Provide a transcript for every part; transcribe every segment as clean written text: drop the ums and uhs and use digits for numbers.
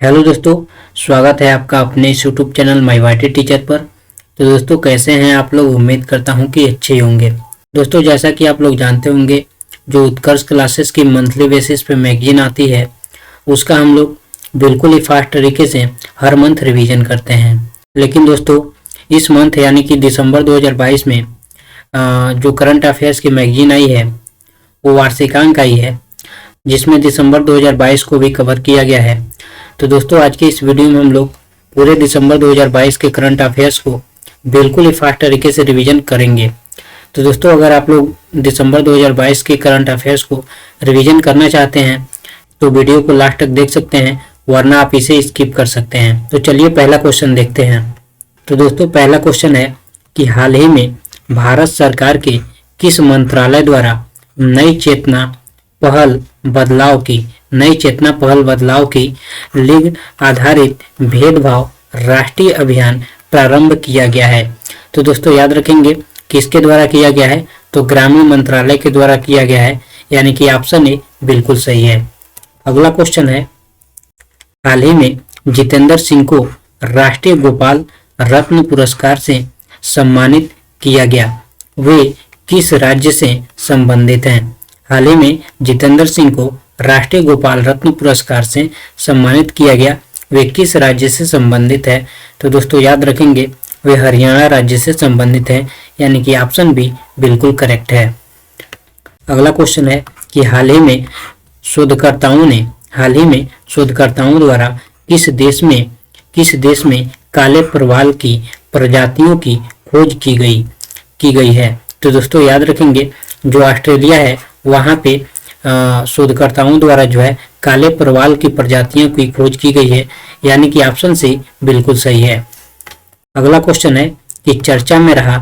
Hello दोस्तों, स्वागत है आपका अपने इस यूट्यूब चैनल माय वाइटी टीचर पर। तो दोस्तों कैसे हैं आप लोग? उम्मीद करता हूं कि अच्छे ही होंगे। दोस्तों जैसा कि आप लोग जानते होंगे, जो उत्कर्ष क्लासेस की मंथली बेसिस पे मैगजीन आती है उसका हम लोग बिल्कुल ही फास्ट तरीके से हर मंथ रिवीजन करते हैं। लेकिन दोस्तों इस मंथ यानी कि दिसंबर 2022 में जो करंट अफेयर्स की मैगजीन आई है वो वार्षिकांक आई है, जिसमें दिसंबर 2022 को भी कवर किया गया है। तो दोस्तों आज के इस वीडियो में हम लोग पूरे दिसंबर 2022 के करंट अफेयर्स को बिल्कुल ही फास्ट तरीके से रिवीजन करेंगे। तो दोस्तों अगर आप लोग दिसंबर 2022 के करंट अफेयर्स को रिवीजन करना चाहते हैं तो वीडियो को लास्ट तक देख सकते हैं, वरना आप इसे स्किप कर सकते हैं। तो चलिए पहला क्वेश्चन देखते हैं। तो दोस्तों पहला क्वेश्चन है कि हाल ही में भारत सरकार के किस मंत्रालय द्वारा नई चेतना पहल बदलाव की लिंग आधारित भेदभाव राष्ट्रीय अभियान प्रारंभ किया गया है? तो दोस्तों याद रखेंगे किसके द्वारा किया गया है, तो ग्रामीण मंत्रालय के द्वारा किया गया है, यानी कि ऑप्शन ए बिल्कुल सही है। अगला क्वेश्चन है, हाल ही में जितेंद्र सिंह को राष्ट्रीय गोपाल रत्न पुरस्कार से सम्मानित किया गया, वे किस राज्य से संबंधित हैं? हाल ही में जितेंद्र सिंह को राष्ट्रीय गोपाल रत्न पुरस्कार से सम्मानित किया गया, वे किस राज्य से संबंधित है? तो दोस्तों याद रखेंगे वे हरियाणा राज्य से संबंधित है, यानी कि ऑप्शन बी बिल्कुल करेक्ट है। अगला क्वेश्चन है कि हाल ही में शोधकर्ताओं द्वारा किस देश में काले प्रवाल की प्रजातियों की खोज की गई है? तो दोस्तों याद रखेंगे जो ऑस्ट्रेलिया है वहां पे शोधकर्ताओं द्वारा जो है काले प्रवाल की प्रजातियों की खोज की गई है, यानी कि ऑप्शन सी बिल्कुल सही है। अगला क्वेश्चन है कि चर्चा में रहा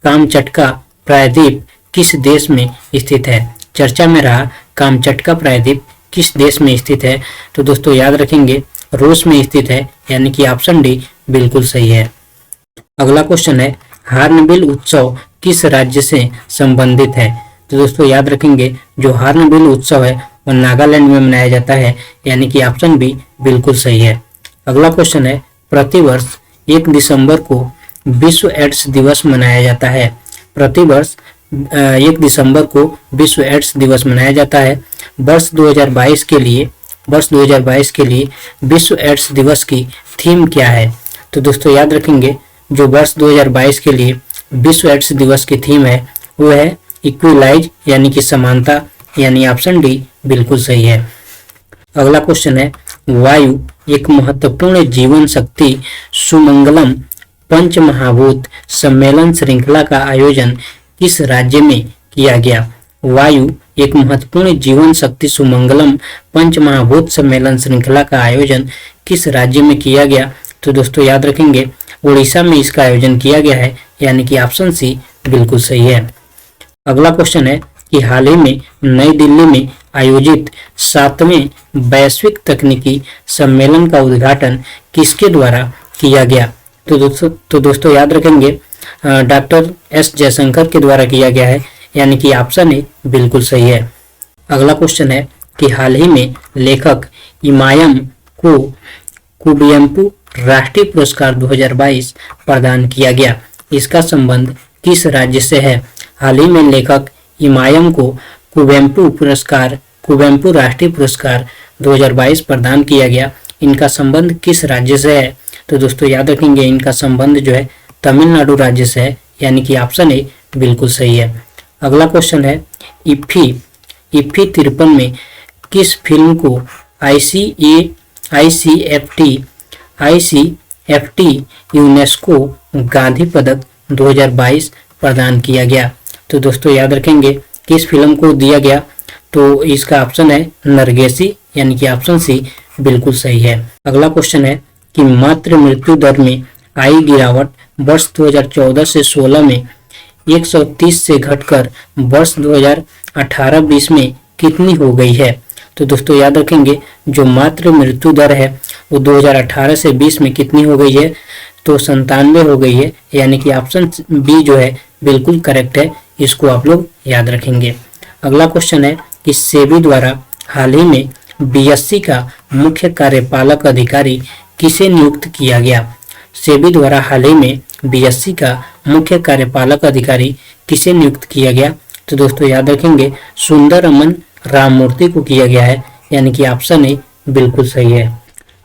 कामचटका प्रायद्वीप किस देश में स्थित है? चर्चा में रहा कामचटका प्रायद्वीप किस देश में स्थित है? तो दोस्तों याद रखेंगे रूस में स्थित है, यानी कि ऑप्शन डी बिल्कुल सही है। अगला क्वेश्चन है, हार्नबिल उत्सव किस राज्य से संबंधित है? तो दोस्तों याद रखेंगे जो हार्नबिल उत्सव है वो नागालैंड में मनाया जाता है, यानी कि ऑप्शन बी बिल्कुल सही है। अगला क्वेश्चन है, प्रतिवर्ष 1 दिसंबर को विश्व एड्स दिवस मनाया जाता है। प्रतिवर्ष 1 दिसंबर को विश्व एड्स दिवस मनाया जाता है। वर्ष 2022 के लिए विश्व एड्स दिवस की थीम क्या है? तो दोस्तों याद रखेंगे जो वर्ष 2022 के लिए विश्व एड्स दिवस की थीम है वो है इक्विलाइज, यानी कि समानता, यानी ऑप्शन डी बिल्कुल सही है। अगला क्वेश्चन है, वायु एक महत्वपूर्ण जीवन शक्ति सुमंगलम पंच महाभूत सम्मेलन श्रृंखला का आयोजन किस राज्य में किया गया? वायु एक महत्वपूर्ण जीवन शक्ति सुमंगलम पंच महाभूत सम्मेलन श्रृंखला का आयोजन किस राज्य में किया गया? तो दोस्तों याद रखेंगे उड़ीसा में इसका आयोजन किया गया है, यानी कि ऑप्शन सी बिल्कुल सही है। अगला क्वेश्चन है कि हाल ही में नई दिल्ली में आयोजित 7वें वैश्विक तकनीकी सम्मेलन का उद्घाटन किसके द्वारा किया गया? तो दोस्तों याद रखेंगे डॉक्टर एस जयशंकर के द्वारा किया गया है, यानी कि ऑप्शन ए बिल्कुल सही है। अगला क्वेश्चन है कि हाल ही में लेखक इमायम को कुवेम्पु राष्ट्रीय पुरस्कार 2022 प्रदान किया गया, इसका संबंध किस राज्य से है? हाल ही में लेखक इमायम को कुवेम्पु राष्ट्रीय पुरस्कार 2022 प्रदान किया गया, इनका संबंध किस राज्य से है? तो दोस्तों याद रखेंगे इनका संबंध जो है तमिलनाडु राज्य से है, यानी कि ऑप्शन ए बिल्कुल सही है। अगला क्वेश्चन है, इफ्फी 53 में किस फिल्म को आईसीएफटी यूनेस्को गांधी पदक 2022 प्रदान किया गया? तो दोस्तों याद रखेंगे किस फिल्म को दिया गया, तो इसका ऑप्शन है नरगेसी, यानी कि ऑप्शन सी बिल्कुल सही है। अगला क्वेश्चन है कि मातृ मृत्यु दर में आई गिरावट वर्ष 2014 से 16 में 130 से घटकर वर्ष 2018-20 में कितनी हो गई है? तो दोस्तों याद रखेंगे जो मातृ मृत्यु दर है वो 2018 से 20 में कितनी हो गई है? तो 97 हो गई है, यानी कि ऑप्शन बी जो है बिल्कुल करेक्ट है, इसको आप लोग याद रखेंगे। अगला क्वेश्चन है कि सेबी द्वारा हाल ही में बीएससी का मुख्य कार्यपालक अधिकारी किसे नियुक्त किया गया? सेबी द्वारा हाल ही में बीएसई का मुख्य कार्यपालक अधिकारी किसे नियुक्त किया गया? तो दोस्तों याद रखेंगे सुंदरमन राममूर्ति को किया गया है, यानी कि ऑप्शन ए बिल्कुल सही है।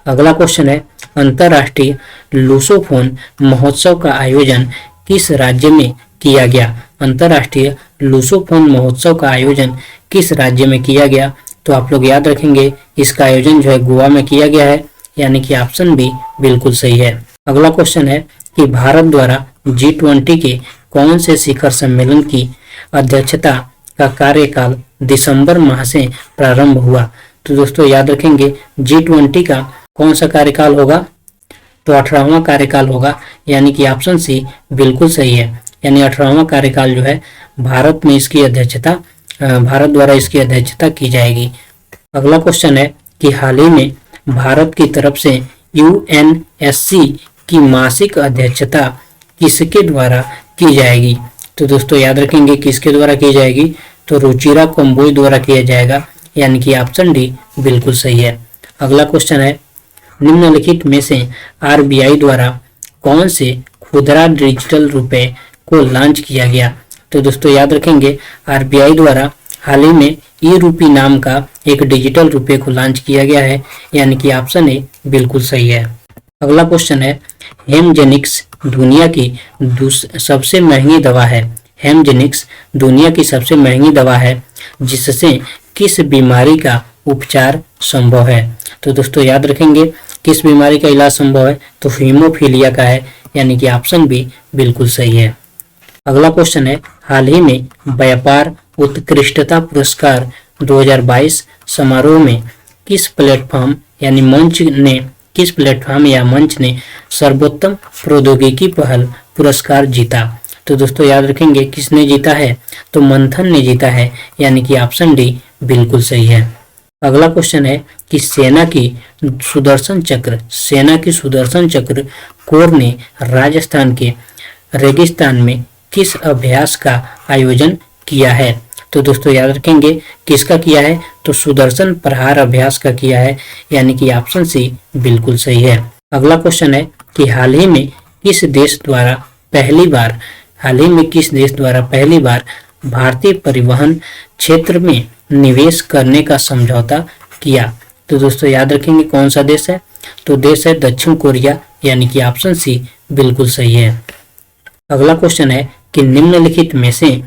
अगला क्वेश्चन है, अंतरराष्ट्रीय लूसोफोन महोत्सव का आयोजन किस राज्य में किया गया? अंतरराष्ट्रीय लूसोफोन महोत्सव का आयोजन किस राज्य में किया गया? तो आप लोग याद रखेंगे इसका आयोजन जो है गोवा में किया गया है, यानी कि ऑप्शन बी बिल्कुल सही है। अगला क्वेश्चन है कि भारत द्वारा G20 के कौन से शिखर सम्मेलन की अध्यक्षता का कार्यकाल दिसंबर माह से प्रारंभ हुआ? तो दोस्तों याद रखेंगे G20 का कौन सा कार्यकाल होगा? तो 18वां कार्यकाल होगा, यानी कि ऑप्शन सी बिल्कुल सही है। यानी 18वां कार्यकाल जो है भारत में इसकी अध्यक्षता भारत द्वारा इसकी अध्यक्षता की जाएगी। अगला क्वेश्चन है कि हाल ही में भारत की तरफ से UNSC की मासिक अध्यक्षता किसके द्वारा की जाएगी? तो दोस्तों याद रखेंगे किसके द्वारा की जाएगी? तो रुचिरा कंबोज द्वारा किया जाएगा, यानी कि ऑप्शन डी बिल्कुल सही है। अगला क्वेश्चन है, निम्नलिखित में से RBI द्वारा कौन से खुदरा डिजिटल रुपए को लॉन्च किया गया? तो दोस्तों याद रखेंगे RBI द्वारा हाल ही में ई-रूपी नाम का एक डिजिटल रुपए को लॉन्च किया गया है, यानी कि ऑप्शन ए बिल्कुल सही है। अगला क्वेश्चन है, हेमजेनिक्स दुनिया की सबसे महंगी दवा है। हेमजेनिक्स दुनिया की सबसे महंगी दवा है जिससे किस बीमारी का उपचार संभव है? तो दोस्तों याद रखेंगे किस बीमारी का इलाज संभव है? तो हीमोफीलिया का है, यानी कि ऑप्शन बी बिल्कुल सही है। अगला क्वेश्चन है, हाल ही में व्यापार उत्कृष्टता पुरस्कार 2022 समारोह में किस प्लेटफॉर्म या मंच ने सर्वोत्तम प्रौद्योगिकी पहल पुरस्कार जीता? तो दोस्तों याद रखेंगे किसने जीता है? तो मंथन ने जीता है, यानी कि ऑप्शन डी बिल्कुल सही है। अगला क्वेश्चन है कि सेना की सुदर्शन चक्र कोर ने राजस्थान के रेगिस्तान में किस अभ्यास का आयोजन किया है? तो दोस्तों याद रखेंगे किसका किया है? तो सुदर्शन प्रहार अभ्यास का किया है, यानी कि ऑप्शन सी बिल्कुल सही है। अगला क्वेश्चन है कि हाल ही में किस देश द्वारा पहली बार भारतीय परिवहन क्षेत्र में निवेश करने का समझौता किया? तो दोस्तों याद रखेंगे कौन सा देश है? तो देश है दक्षिण कोरिया, यानी कि ऑप्शन सी बिल्कुल सही है। अगला क्वेश्चन है कि निम्नलिखित में से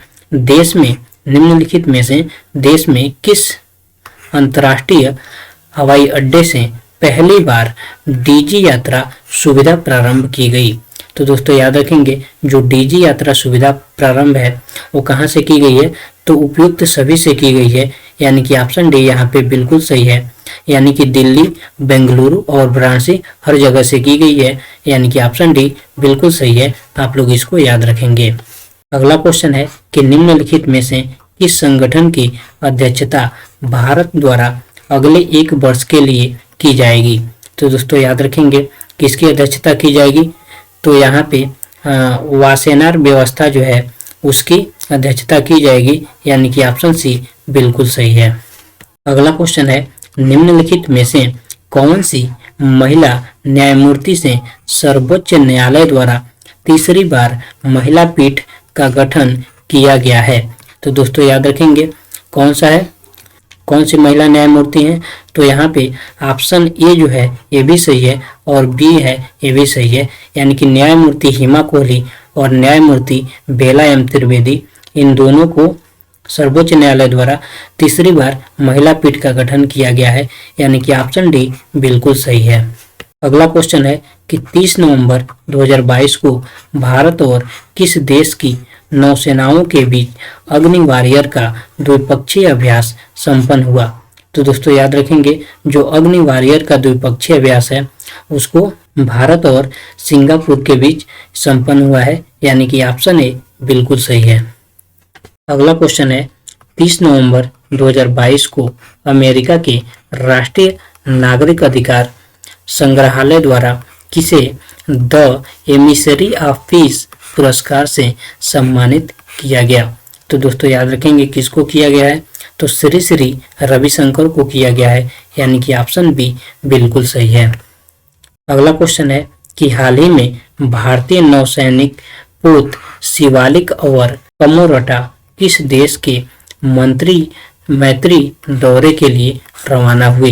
देश में किस अंतर्राष्ट्रीय हवाई अड्डे से पहली बार डीजी यात्रा सुविधा प्रारंभ की गई? तो दोस्तों याद रखेंगे जो डीजी यात्रा सुविधा प्रारंभ है वो कहाँ से की गई है? तो उपयुक्त सभी से की गई है, यानी कि ऑप्शन डी यहाँ पे बिल्कुल सही है। यानी कि दिल्ली, बेंगलुरु और वाराणसी हर जगह से की गई है, यानी कि ऑप्शन डी बिल्कुल सही है। आप लोग इसको याद रखेंगे। अगला क्वेश्चन है कि निम्नलिखित में से किस संगठन की अध्यक्षता भारत द्वारा अगले 1 वर्ष के लिए की जाएगी? तो दोस्तों याद रखेंगे किसकी अध्यक्षता की जाएगी? तो यहाँ पे वासेनार व्यवस्था जो है उसकी अध्यक्षता की जाएगी, यानी कि ऑप्शन सी बिल्कुल सही है। अगला क्वेश्चन है, निम्नलिखित में से कौन सी महिला न्यायमूर्ति से सर्वोच्च न्यायालय द्वारा तीसरी बार महिला पीठ का गठन किया गया है? तो दोस्तों याद रखेंगे कौन सा है, कौन सी महिला न्यायमूर्ति हैं? तो यहाँ पे ऑप्शन ए जो है ये भी सही है और बी है ये भी सही है, यानी कि न्यायमूर्ति हिमा कोहली और न्यायमूर्ति बेला एम त्रिवेदी, इन दोनों को सर्वोच्च न्यायालय द्वारा तीसरी बार महिला पीठ का गठन किया गया है, यानी कि ऑप्शन डी बिल्कुल सही है। अगला क्वेश्चन है कि 30 नवंबर 2022 को भारत और किस देश की नौसेनाओं के बीच अग्नि वॉरियर का द्विपक्षीय अभ्यास संपन्न हुआ? तो दोस्तों याद रखेंगे जो अग्नि वॉरियर का द्विपक्षीय अभ्यास है उसको भारत और सिंगापुर के बीच संपन्न हुआ है, यानी कि ऑप्शन ए बिल्कुल सही है। अगला क्वेश्चन है 30 नवंबर 2022 को अमेरिका के राष्ट्रीय नागरिक अधिकार संग्रहालय द्वारा किसे द एमिसरी ऑफ पीस पुरस्कार से सम्मानित किया गया? तो दोस्तों याद रखेंगे किसको किया गया है? तो तो श्री श्री रविशंकर को किया गया है, यानी कि ऑप्शन बी बिल्कुल सही है। अगला क्वेश्चन है कि हाल ही में भारतीय नौसैनिक पोत शिवालिक और कमोरटा किस देश के मैत्री दौरे के लिए रवाना हुए?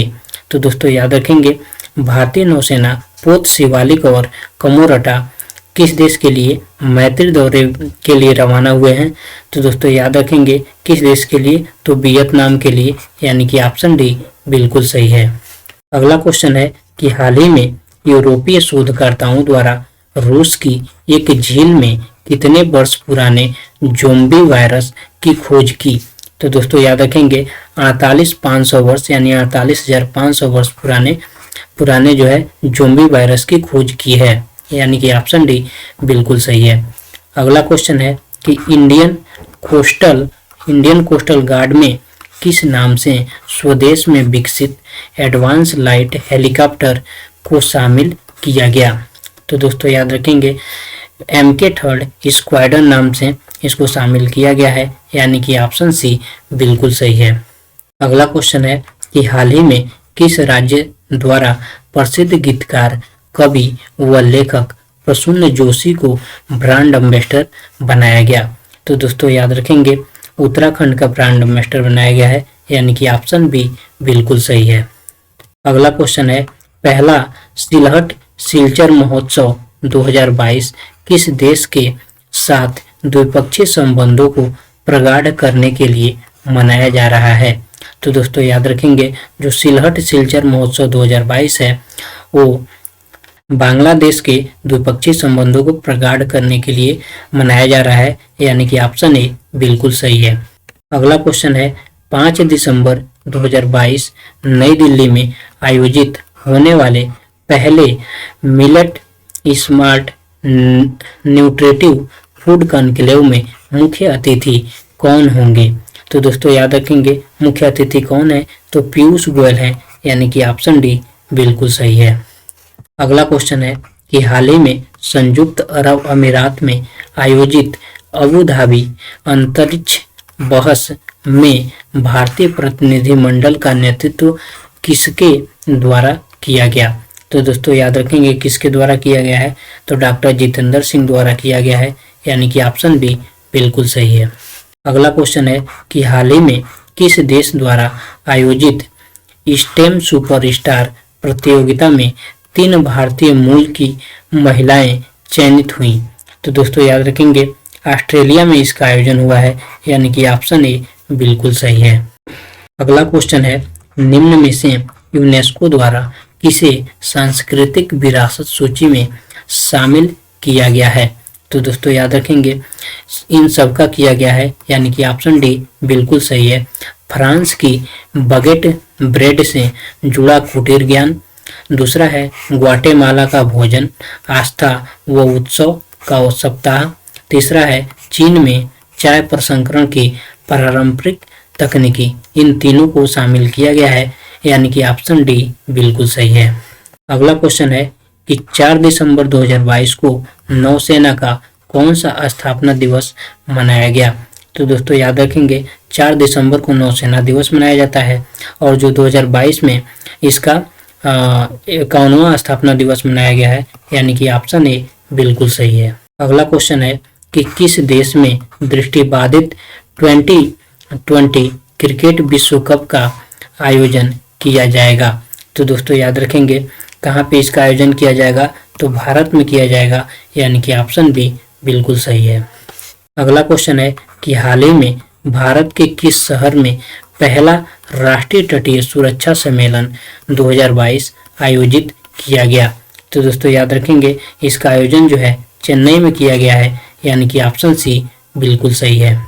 तो दोस्तों याद रखेंगे, भारतीय नौसेना पोत शिवालिक और कमोरटा किस देश के लिए मैत्री दौरे के लिए रवाना हुए हैं? तो दोस्तों याद रखेंगे किस देश के लिए? तो वियतनाम के लिए, यानी कि ऑप्शन डी बिल्कुल सही है। अगला क्वेश्चन है कि हाल ही में यूरोपीय शोधकर्ताओं द्वारा रूस की एक झील में कितने वर्ष पुराने ज़ोंबी वायरस की खोज की? तो दोस्तों याद रखेंगे 48,500 वर्ष यानी 48,500 वर्ष पुराने जो है ज़ोंबी वायरस की खोज की है, यानी कि ऑप्शन डी बिल्कुल सही है। अगला क्वेश्चन है कि इंडियन कोस्टल गार्ड में किस नाम से स्वदेश में विकसित एडवांस लाइट हेलीकॉप्टर को शामिल किया गया? तो दोस्तों याद रखेंगे MK-3 स्क्वाड्रन नाम से इसको शामिल किया गया है, यानी कि ऑप्शन सी बिल्कुल सही है। अगला क्वेश्चन है कि हाल ही में किस राज्य द्वारा प्रसिद्ध गीतकार, कवि व लेखक प्रसून जोशी को ब्रांड एम्बेसडर बनाया गया? तो दोस्तों याद रखेंगे उत्तराखंड का ब्रांड एम्बेसडर बनाया गया है, यानी कि ऑप्शन बी बिल्कुल सही है। अगला क्वेश्चन है पहला सिलहट सिलचर महोत्सव 2022 किस देश के साथ द्विपक्षीय संबंधों को प्रगाढ़ करने के लिए मनाया जा रहा है? तो दोस्तों याद रखेंगे जो सिलहट सिलचर महोत्सव 2022 है वो बांग्लादेश के द्विपक्षीय संबंधों को प्रगाढ़ करने के लिए मनाया जा रहा है, यानी कि ऑप्शन ए बिल्कुल सही है। अगला क्वेश्चन है 5 दिसंबर 2022 नई दिल्ली में आयोजित होने वाले पहले millet smart nutritive food conclave में मुख्य अतिथि कौन होंगे? तो दोस्तों याद रखेंगे मुख्य अतिथि कौन है? तो पीयूष गोयल है, यानी कि ऑप्शन डी बिल्कुल सही है। अगला क्वेश्चन है कि हाल ही में संयुक्त अरब अमीरात में आयोजित अबू धाबी अंतरिक्ष बहस में भारतीय प्रतिनिधिमंडल का नेतृत्व किसके द्वारा किया गया? तो दोस्तों याद रखेंगे किसके द्वारा किया गया है? तो डॉक्टर जितेंद्र सिंह द्वारा किया गया है, यानी कि ऑप्शन बी बिल्कुल सही है। अगला क्वेश्चन है कि हाल ही में किस देश द्वारा आयोजित स्टेम सुपरस्टार प्रतियोगिता में 3 भारतीय मूल की महिलाएं चयनित हुई? तो दोस्तों याद रखेंगे ऑस्ट्रेलिया में इसका आयोजन हुआ है, यानी कि ऑप्शन ए बिल्कुल सही है। अगला क्वेश्चन है निम्न में से यूनेस्को द्वारा किसे सांस्कृतिक विरासत सूची में शामिल किया गया है? तो दोस्तों याद रखेंगे इन सब का किया गया है, यानी कि ऑप्शन डी बिल्कुल सही है। फ्रांस की बगेट ब्रेड से जुड़ा कुटीर ज्ञान, दूसरा है ग्वाटेमाला का भोजन, आस्था व उत्सव का सप्ताह, तीसरा है चीन में चाय प्रसंस्करण की पारंपरिक तकनीकी। इन तीनों को शामिल किया गया है, यानी कि ऑप्शन डी बिल्कुल सही है। अगला क्वेश्चन है कि 4 दिसंबर 2022 को नौसेना का कौन सा स्थापना दिवस मनाया गया? तो दोस्तों याद रखेंगे 4 दिसंबर को नौसेना दिवस मनाया जाता है और जो 2022 में इसका 51वां स्थापना दिवस मनाया गया है, यानी कि ऑप्शन ए बिल्कुल सही है। अगला क्वेश्चन है कि किस देश में दृष्टिबाधित 2020 क्रिकेट विश्व कप का आयोजन किया जाएगा? तो दोस्तों याद रखेंगे कहाँ पे इसका आयोजन किया जाएगा? तो भारत में किया जाएगा, यानी कि ऑप्शन बी बिल्कुल सही है। अगला क्वेश्चन है कि हाल ही में भारत के किस शहर में पहला राष्ट्रीय तटीय सुरक्षा सम्मेलन 2022 आयोजित किया गया? तो दोस्तों याद रखेंगे इसका आयोजन जो है चेन्नई में किया गया है, यानी कि ऑप्शन सी बिल्कुल सही है।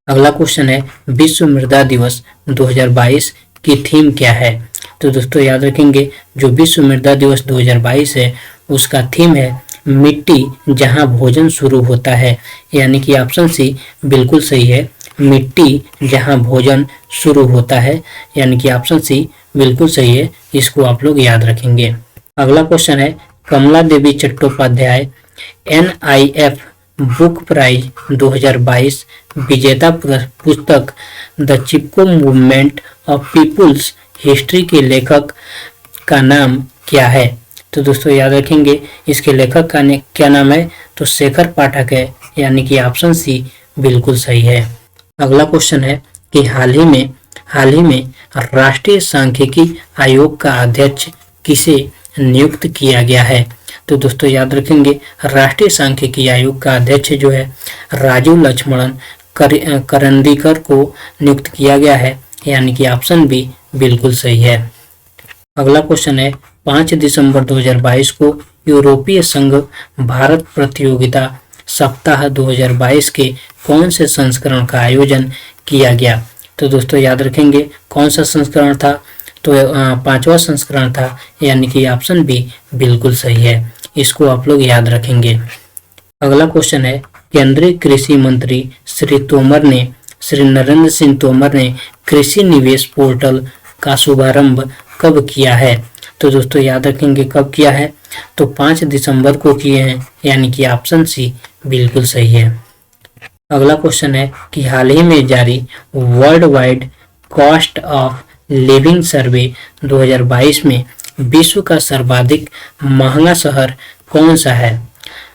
अगला क्वेश्चन है विश्व मृदा दिवस 2022 की थीम क्या है? तो दोस्तों याद रखेंगे जो विश्व मृदा दिवस 2022 है उसका थीम है मिट्टी जहां भोजन शुरू होता है, यानी कि ऑप्शन सी बिल्कुल सही है। मिट्टी जहां भोजन शुरू होता है, यानी कि ऑप्शन सी बिल्कुल सही है। इसको आप लोग याद रखेंगे। अगला क्वेश्चन है Kamala Devi Chattopadhyay NIF book prize 2022 विजेता पुस्तक the Chipko movement of people's history के लेखक का नाम क्या है? तो दोस्तों याद रखेंगे इसके लेखक का क्या नाम है? तो शेखर पाठक है, यानी कि ऑप्शन सी बिल्कुल सही है। अगला क्वेश्चन है कि हाल ही में राष्ट्रीय सांख्यिकी आयोग का अध्यक्ष किसे नियुक्त किया गया है? तो दोस्तों याद रखेंगे राष्ट्रीय सांख्यिकी आयोग का अध्यक्ष जो है राजीव लक्ष्मणन करंदीकर को नियुक्त किया गया है, यानी कि ऑप्शन बी बिल्कुल सही है। अगला क्वेश्चन है 5 दिसंबर 2022 को यूरोपीय संघ भारत प्रतियोगिता सप्ताह 2022 के कौन से संस्करण का आयोजन किया गया? तो दोस्तों याद रखेंगे कौन सा संस्करण था? तो 5वां संस्करण था, यानी कि ऑप्शन बी बिल्कुल सही है। इसको आप लोग याद रखेंगे। अगला क्वेश्चन है केंद्रीय कृषि मंत्री श्री नरेंद्र सिंह तोमर ने कृषि निवेश पोर्टल का शुभारंभ कब किया है? तो दोस्तों याद रखेंगे कब किया है? तो 5 दिसंबर को किए हैं, यानी कि ऑप्शन सी बिल्कुल सही है। अगला क्वेश्चन है कि हाल ही में जारी worldwide cost of living survey 2022 में विश्व का सर्वाधिक महंगा शहर कौन सा है?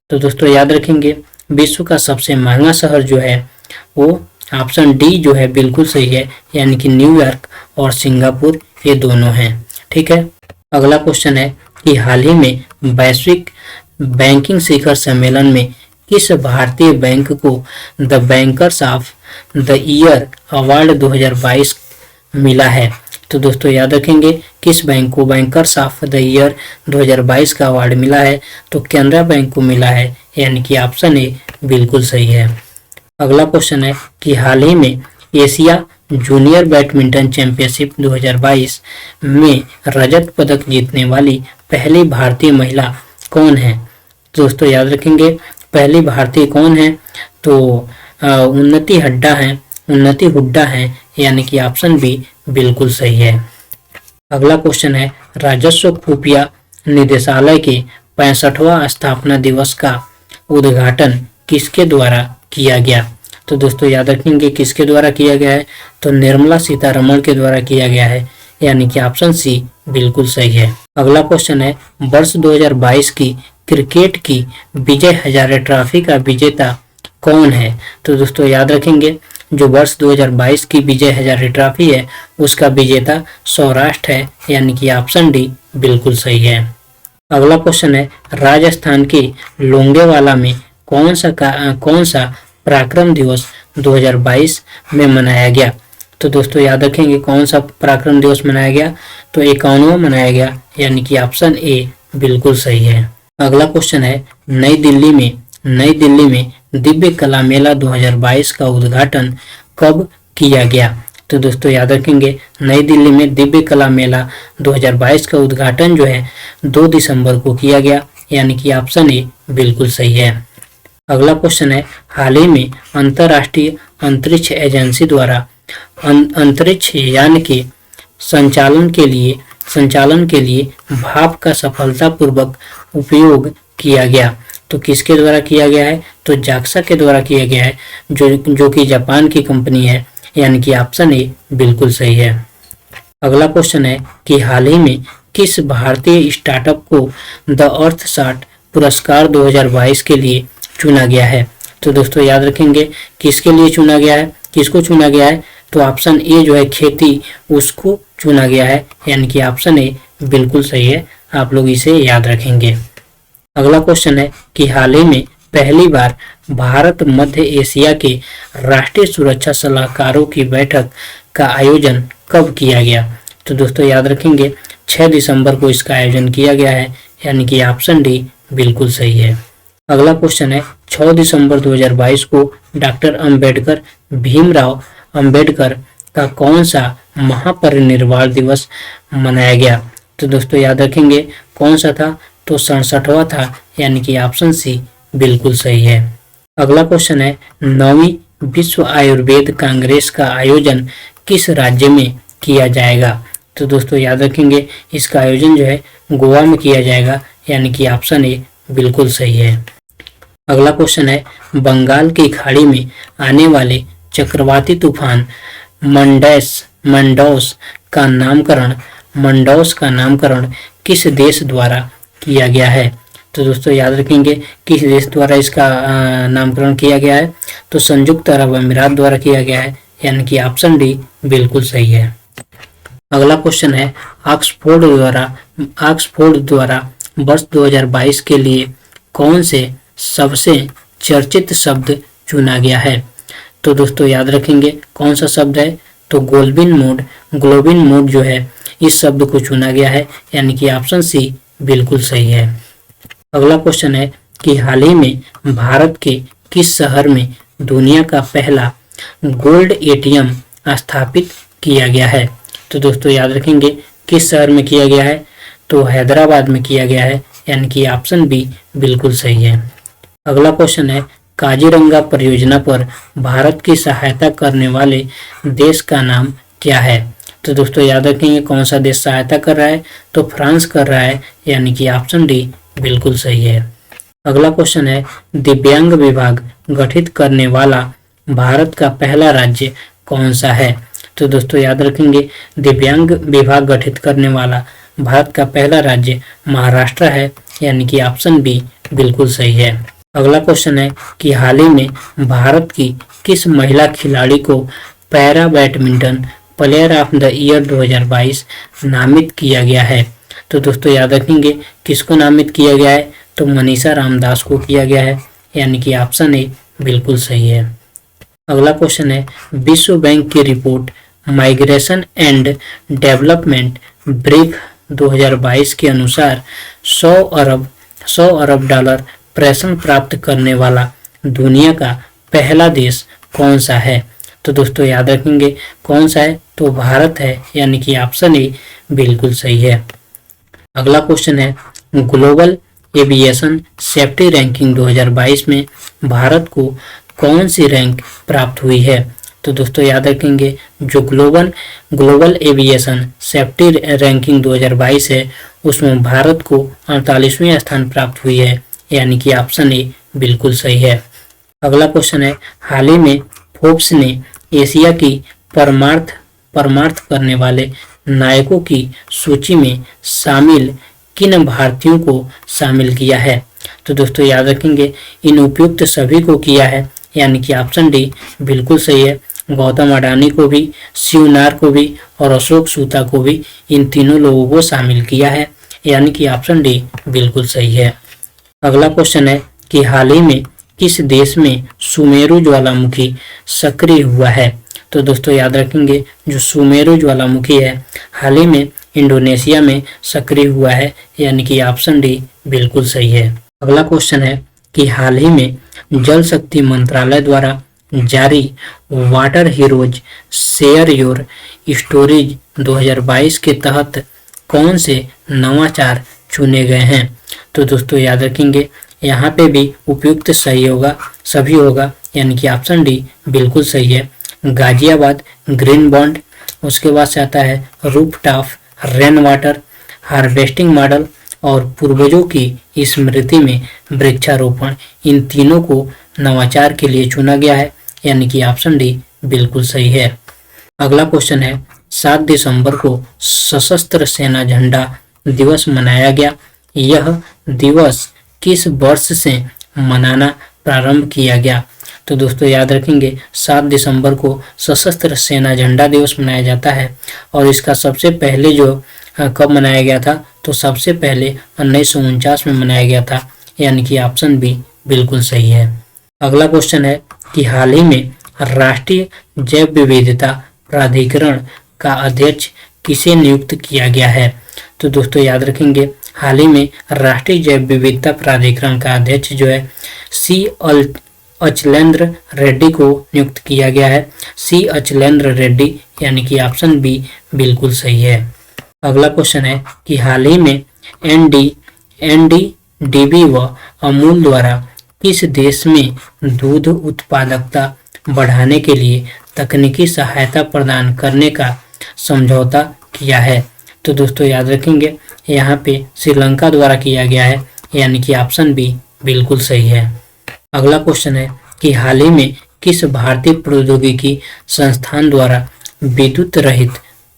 तो दोस्तों याद रखेंगे विश्व का सबसे महंगा शहर जो है वो ऑप्शन डी जो है बिल्कुल सही है, यानी कि न्यूयॉर्क और सिंगापुर ये दोनों हैं। ठीक है। अगला क्वेश्चन है कि हाल ही में वैश्विक बैंकिंग शिखर सम्मेलन में किस भारतीय बैंक को the bankers of the year award 2022 मिला है? तो दोस्तों याद रखेंगे किस बैंक को बैंकर्स ऑफ द ईयर 2022 का अवार्ड मिला है? तो कैनरा बैंक को मिला है, यानी कि ऑप्शन ए बिल्कुल सही है। अगला क्वेश्चन है कि हाल ही में एशिया जूनियर बैडमिंटन चैंपियनशिप 2022 में रजत पदक जीतने वाली पहली भारतीय महिला कौन है? दोस्तों याद रखेंगे पहली भारतीय कौन है? तो उन्नति हुड्डा है, यानी कि ऑप्शन बी बिल्कुल सही है। अगला क्वेश्चन है राजस्व खुफिया निदेशालय के 65वां स्थापना दिवस का उद्घाटन किसके द्वारा किया गया? तो दोस्तों याद रखेंगे किसके द्वारा किया गया है? तो निर्मला सीतारमण के द्वारा किया गया है, यानी कि ऑप्शन सी बिल्कुल सही है। अगला क्वेश्चन है वर्ष 2022 की क्रिकेट की विजय हजारे ट्रॉफी का विजेता कौन है? तो दोस्तों याद रखेंगे जो वर्ष 2022 की विजय हजारे ट्रॉफी है उसका विजेता सौराष्ट्र है, यानी कि ऑप्शन डी बिल्कुल सही है। अगला क्वेश्चन है राजस्थान के लोंगेवाला में कौन सा पराक्रम दिवस 2022 में मनाया गया? तो दोस्तों याद रखेंगे कौन सा पराक्रम दिवस मनाया गया? तो 51वां मनाया गया, यानी कि ऑप्शन ए बिल्कुल सही है। अगला क्वेश्चन है नई दिल्ली में दिव्य कला मेला 2022 का उद्घाटन कब किया गया? तो दोस्तों याद रखेंगे नई दिल्ली में दिव्य कला मेला 2022 का उद्घाटन जो है 2 दिसंबर को किया गया, यानी कि ऑप्शन ए बिल्कुल सही है। अगला क्वेश्चन है हाल ही में अंतर्राष्ट्रीय अंतरिक्ष एजेंसी द्वारा अंतरिक्ष यान के संचालन के लिए भाप का सफलतापूर्वक उपयोग किया गया। तो किसके द्वारा किया गया है? तो जाक्सा के द्वारा किया गया है, जो कि जापान की कंपनी है, यानी कि ऑप्शन ए बिल्कुल सही है। अगला क्वेश्चन है कि हाल ही में किस भारतीय स्टार्टअप को द अर्थशाट पुरस्कार 2022 के लिए चुना गया है? तो दोस्तों याद रखेंगे किसके लिए चुना गया है, किसको चुना गया है? तो ऑप्शन ए जो है खेती, उसको चुना गया है, यानी कि ऑप्शन ए बिल्कुल सही है। आप लोग इसे याद रखेंगे। अगला क्वेश्चन है कि हाल ही में पहली बार भारत मध्य एशिया के राष्ट्रीय सुरक्षा सलाहकारों की बैठक का आयोजन कब किया गया? तो दोस्तों याद रखेंगे 6 दिसंबर को इसका आयोजन किया गया है, यानी कि ऑप्शन डी बिल्कुल सही है। अगला क्वेश्चन है 6 दिसंबर 2022 को डॉक्टर अंबेडकर भीमराव अंबेडकर का कौन सा महापरिनिर्वाण दिवस मनाया गया? तो दोस्तों याद रखेंगे कौन सा था? तो 67वां था, यानी कि ऑप्शन सी बिल्कुल सही है। अगला क्वेश्चन है 9वीं विश्व आयुर्वेद कांग्रेस का आयोजन किस राज्य में किया जाएगा? तो दोस्तों याद रखेंगे इसका आयोजन जो है गोवा में किया जाएगा, यानी कि ऑप्शन ए बिल्कुल सही है। अगला क्वेश्चन है, बंगाल की खाड़ी में आने वाले चक्रवाती तूफान मंडौस का नामकरण किस देश द्वारा किया गया है? तो दोस्तों याद रखेंगे, किस देश द्वारा इसका नामकरण किया गया है? तो संयुक्त अरब अमीरात द्वारा किया गया है, यानी कि ऑप्शन डी बिल्कुल सही है। अगला क्वेश्चन है, ऑक्सफोर्ड द्वारा वर्ष 2022 के लिए कौन से सबसे चर्चित शब्द चुना गया है? तो दोस्तों याद रखेंगे कौन सा शब्द है? तो ग्लोबिन मोड जो है इस शब्द को चुना गया है, यानी कि ऑप्शन सी बिल्कुल सही है। अगला क्वेश्चन है कि हाल ही में भारत के किस शहर में दुनिया का पहला गोल्ड एटीएम स्थापित किया गया है? तो दोस्तों याद रखेंगे किस शहर में किया गया है? तो हैदराबाद में किया गया है, यानी कि ऑप्शन बी बिल्कुल सही है। अगला क्वेश्चन है, काजीरंगा परियोजना पर भारत की सहायता करने वाले देश का नाम क्या है? तो दोस्तों याद रखेंगे कौन सा देश सहायता कर रहा है? तो फ्रांस कर रहा है, यानी कि ऑप्शन डी बिल्कुल सही है। अगला क्वेश्चन है, दिव्यांग विभाग गठित करने वाला भारत का पहला राज्य कौन सा है? तो दोस्तों याद रखेंगे दिव्यांग विभाग गठित करने वाला भारत का पहला राज्य महाराष्ट्र है, यानी कि ऑप्शन बी बिल्कुल सही है। अगला क्वेश्चन है कि हाल ही में भारत की किस महिला खिलाड़ी को para badminton player of the year 2022 नामित किया गया है? तो दोस्तों याद रखेंगे किसको नामित किया गया है? तो मनीषा रामदास को किया गया है, यानी कि ऑप्शन ए बिल्कुल सही है। अगला क्वेश्चन है, विश्व बैंक की report migration and development brief 2022 के अनुसार 100 अरब डॉलर प्रेषण प्राप्त करने वाला दुनिया का पहला देश कौन सा है? तो दोस्तों याद रखेंगे कौन सा है? तो भारत है, यानी कि ऑप्शन ए बिल्कुल सही है। अगला क्वेश्चन है, ग्लोबल एविएशन सेफ्टी रैंकिंग 2022 में भारत को कौन सी रैंक प्राप्त हुई है? तो दोस्तों याद रखेंगे जो ग्लोबल एविएशन सेफ्टी रैंकिंग 2022 है उसमें भारत को 48वें स्थान प्राप्त हुई है, यानी कि ऑप्शन ए बिल्कुल सही है। अगला क्वेश्चन है, हाल ही में फोर्ब्स ने एशिया की परमार्थ करने वाले नायकों की सूची में शामिल किन भारतीयों को शामिल किया है? तो दोस्तों याद रखेंगे इन उपयुक्त सभी को किया है, यानी कि ऑप्शन डी बिल्कुल सही है। गौतम अडानी को भी, शिवनार को भी और अशोक सूता को भी, इन तीनों लोगों को शामिल किया है, यानी कि ऑप्शन डी बिल्कुल सही है। अगला क्वेश्चन है कि हाल ही में किस देश में सुमेरु ज्वालामुखी सक्रिय हुआ है? तो दोस्तों याद रखेंगे जो सुमेरु ज्वालामुखी है हाल ही में इंडोनेशिया में सक्रिय हुआ है, यानी कि ऑप्शन डी बिल्कुल सही है। अगला क्वेश्चन है कि हाल ही में जल शक्ति मंत्रालय द्वारा जारी water heroes share your storage 2022 के तहत कौन से नवाचार चुने गए हैं? तो दोस्तों याद रखेंगे यहाँ पे भी उपयुक्त सही होगा, सभी होगा, यानी कि ऑप्शन डी बिल्कुल सही है। गाजियाबाद ग्रीन बॉन्ड, उसके बाद से आता है rooftop rain water harvesting model और पूर्वजों की स्मृति में वृक्षारोपण, इन तीनों को नवाचार के लिए चुना गया है, यानी कि ऑप्शन डी बिल्कुल सही है। अगला क्वेश्चन है, 7 दिसंबर को सशस्त्र सेना झंडा दिवस मनाया गया, यह दिवस किस वर्ष से मनाना प्रारंभ किया गया? तो दोस्तों याद रखेंगे 7 दिसंबर को सशस्त्र सेना झंडा दिवस मनाया जाता है और इसका सबसे पहले जो कब मनाया गया था? तो सबसे पहले 1949 में मनाया गया था, यानी कि ऑप्शन बी बिल्कुल सही है। अगला क्वेश्चन है कि हाल ही में राष्ट्रीय जैव विविधता प्राधिकरण का अध्यक्ष किसे नियुक्त किया गया है? तो दोस्तों याद रखेंगे हाल ही में राष्ट्रीय जैव विविधता प्राधिकरण का अध्यक्ष जो है सी अचलेंद्र रेड्डी को नियुक्त किया गया है, सी अचलेंद्र रेड्डी, यानी कि ऑप्शन बी बिल्कुल सही है। अगला क्वेश्चन है कि हाल ही में एनडीडीबी व अमूल द्वारा किस देश में दूध उत्पादकता बढ़ाने के लिए तकनीकी सहायता प्रदान करने का समझौता किया है? तो दोस्तों याद रखेंगे यहाँ पे श्रीलंका द्वारा किया गया है, यानी कि ऑप्शन बी बिल्कुल सही है। अगला क्वेश्चन है कि हाल ही में किस भारतीय प्रौद्योगिकी संस्थान द्वारा विद्युत रहित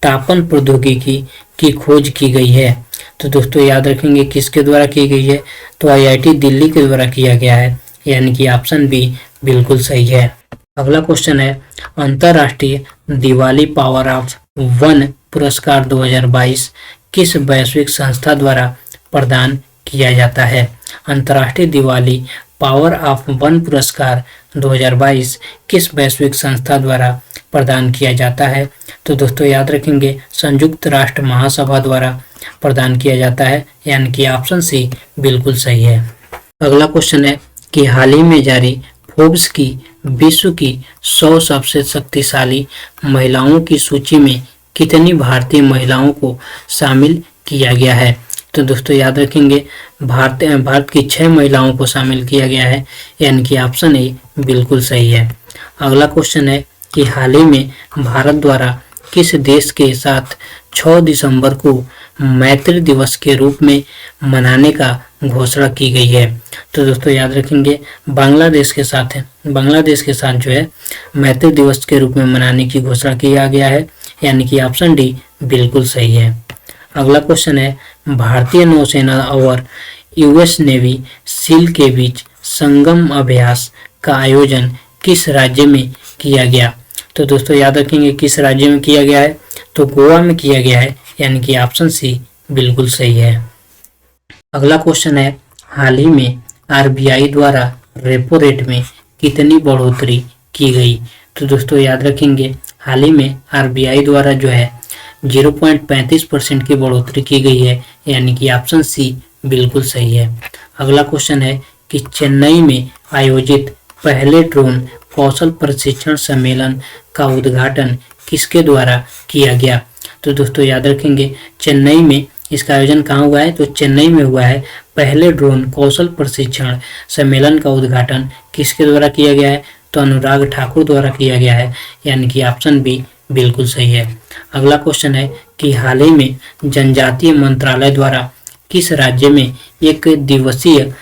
तापन प्रौद्योगिकी की खोज की गई है। तो दोस्तों याद रखेंगे किसके द्वारा की गई है, तो आईआईटी दिल्ली के द्वारा किया गया है, यानी कि ऑप्शन बी बिल्कुल सही है। अगला क्वेश्चन है अंतरराष्ट्रीय दिवाली पावर ऑफ वन पुरस्कार 2022 किस वैश्विक संस्था द्वारा प्रदान किया जाता है। अंतरराष्ट्रीय दिवाली पावर ऑफ वन पुरस्कार 2022 किस वैश्विक संस्था द्वारा प्रदान किया जाता है। तो दोस्तों याद रखेंगे संयुक्त राष्ट्र महासभा द्वारा प्रदान किया जाता है, यानी कि ऑप्शन सी बिल्कुल सही है। अगला क्वेश्चन है कि हाल ही में जारी फोर्ब्स की विश्व की 100 सबसे शक्तिशाली महिलाओं की सूची में कितनी भारतीय महिलाओं को शामिल किया गया है। तो दोस्तों याद रखेंगे भारत की 6 महिलाओं को शामिल किया गया है, यानी कि ऑप्शन ए बिल्कुल सही है। अगला क्वेश्चन है कि हाल ही में भारत द्वारा किस देश के साथ 6 दिसंबर को मैत्री दिवस के रूप में मनाने का घोषणा की गई है। तो दोस्तों याद रखेंगे बांग्लादेश के साथ जो है मैत्री दिवस के रूप में मनाने की घोषणा किया गया है, यानी कि ऑप्शन डी बिल्कुल सही है। अगला क्वेश्चन है भारतीय नौसेना और यूएस नेवी सील के बीच संगम अभ्यास का आयोजन किस राज्य में किया गया। तो दोस्तों याद रखेंगे किस राज्य में किया गया है, तो गोवा में किया गया है, यानी कि ऑप्शन सी बिल्कुल सही है। अगला क्वेश्चन है हाल ही में आरबीआई द्वारा रेपो रेट में कितनी बढ़ोतरी की गई। तो दोस्तों याद रखेंगे हाल ही में आरबीआई द्वारा जो है 0.35% की बढ़ोतरी की गई है, यानी कि ऑप्शन सी बिल्कुल सही है। अगला क्वेश्चन है कि चेन्नई में आयोजित पहले ड्रोन कौशल प्रशिक्षण सम्मेलन का उद्घाटन किसके द्वारा किया गया। तो दोस्तों याद रखेंगे चेन्नई में इसका आयोजन कहाँ हुआ है, तो चेन्नई में हुआ है। पहले ड्रोन कौशल प्रशिक्षण सम्मेलन का उद्घाटन किसके द्वारा किया गया है, तो अनुराग ठाकुर द्वारा किया गया है, यानी कि ऑप्शन बी बिल्कुल सही है। अगला क्वेश्चन है कि हाल ही में जनजातीय मंत्रालय द्वारा किस राज्य में एक दिवसीय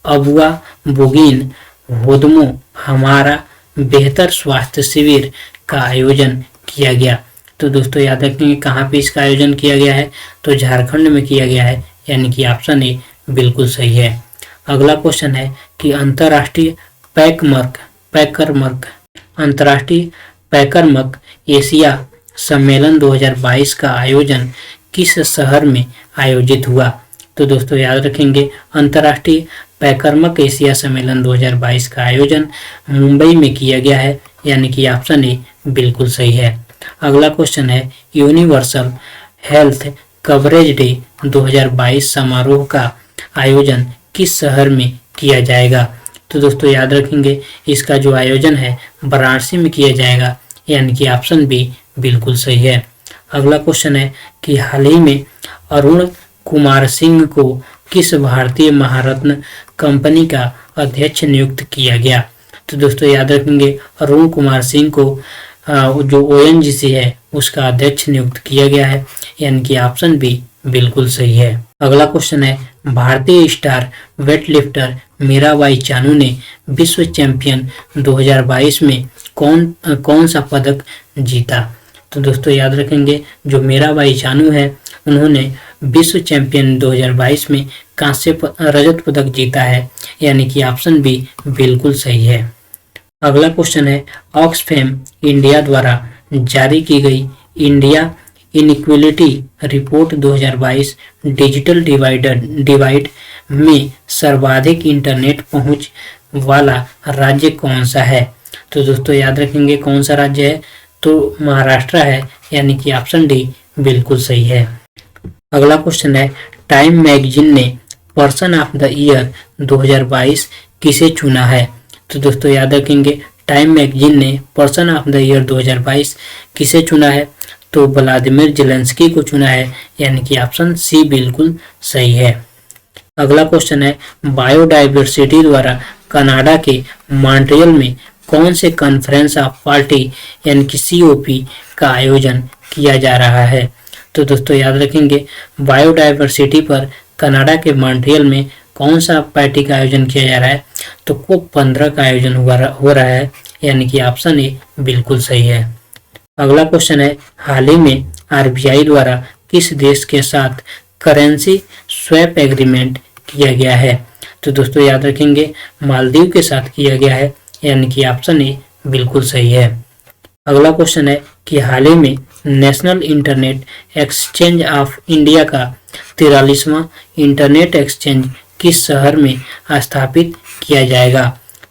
अबुआ बुगिन होदमो हमारा बेहतर स्वास्थ्य शिविर का आयोजन किया गया। तो दोस्तों याद रखेंगे कहाँ पे इसका आयोजन किया गया है, तो झारखंड में किया गया है, यानी कि ऑप्शन ए बिल्कुल सही है। अगला क्वेश्चन है कि अंतर्राष्ट्रीय पैकर्मक एशिया सम्मेलन 2022 का आयोजन किस शहर में आयोजित हुआ। तो दोस्तों याद रखेंगे अंतर्राष्ट्रीय पैकर्मक एशिया सम्मेलन 2022 का आयोजन मुंबई में किया गया है, यानी कि ऑप्शन ए बिल्कुल सही है। अगला क्वेश्चन है यूनिवर्सल हेल्थ कवरेज डे 2022 समारोह का आयोजन किस शहर में किया जाएगा। तो दोस्तों याद रखेंगे इसका जो आयोजन है वाराणसी में किया जाएगा, यानी कि ऑप्शन बी बिल्कुल सही है। अगला क्वेश्चन है कि हाल ही में अरुण कुमार सिंह को किस भारतीय महारत्न कंपनी का अध्यक्ष नियुक्त किया गया। तो दोस्तों याद रखेंगे अरुण कुमार सिंह को जो ओएनजीसी है उसका अध्यक्ष नियुक्त किया गया है, यानी कि ऑप्शन बी बिल्कुल सही है। अगला क्वेश्चन है भारतीय स्टार वेटलिफ्टर मीराबाई चानू ने विश्व चैंपियन 2022 में कौन सा पदक जीता। तो दोस्तों याद रखेंगे जो मीराबाई चानू है उन्होंने विश्व चैंपियन 2022 में रजत पदक जीता है, यानी कि ऑप्शन बी बिल्कुल सही है। अगला क्वेश्चन है ऑक्सफैम इंडिया द्वारा जारी की गई India inequality report 2022 digital divide में सर्वाधिक इंटरनेट पहुंच वाला राज्य कौन सा है। तो दोस्तों याद रखेंगे कौन सा राज्य है, तो महाराष्ट्र है, यानी कि ऑप्शन डी बिल्कुल सही है। अगला क्वेश्चन है टाइम मैगजीन ने पर्सन ऑफ द ईयर 2022 किसे चुना है। तो दोस्तों याद रखेंगे टाइम मैगजीन ने पर्सन ऑफ द ईयर 2022 किसे चुना है, तो व्लादिमीर जेलेंस्की को चुना है, यानी कि ऑप्शन सी बिल्कुल सही है। अगला क्वेश्चन है बायोडाइवर्सिटी द्वारा कनाडा के मॉन्ट्रियल में कौन से कॉन्फ्रेंस ऑफ पार्टी यानी कि COP का आयोजन किया जा रहा है। तो दोस्तों याद रखेंगे बायोडाइवर्सिटी पर कनाडा के मॉन्ट्रियल में कौन सा पार्टी का आयोजन किया जा रहा है, तो COP15 का आयोजन हो रहा है, यानी कि ऑप्शन ए बिल्कुल सही है। अगला क्वेश्चन है, हाल ही में आरबीआई द्वारा किस देश के साथ करेंसी स्वैप एग्रीमेंट किया गया है? तो दोस्तों याद रखेंगे, मालदीव के साथ किया गया है, यानी कि ऑप्शन ए बिल्कुल सही है। अगला क्वेश्चन है कि हाल ही में national internet exchange of India का 43वां इंटरनेट एक्सचेंज किस शहर में स्थापित किया जाएगा?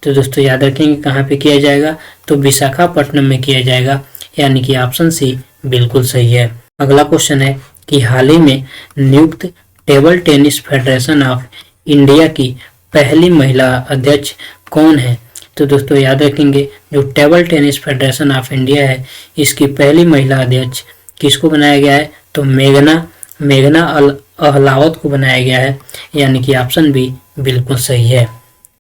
तो दोस्तों याद रखेंगे, कहाँ पे किया जाएगा? तो विशाखापट्टनम में किया जाएगा, यानी कि ऑप्शन सी बिल्कुल सही है। अगला क्वेश्चन है कि हाल ही में नियुक्त table tennis federation of India की पहली महिला अध्यक्ष कौन है? तो दोस्तों याद रखेंगे, जो table tennis federation of India है, इसकी पहली महिला अध्यक्ष किसको बनाया गया है? तो मेघना अहलावत को बनाया गया है, यानी कि ऑप्शन बी बिल्कुल सही है।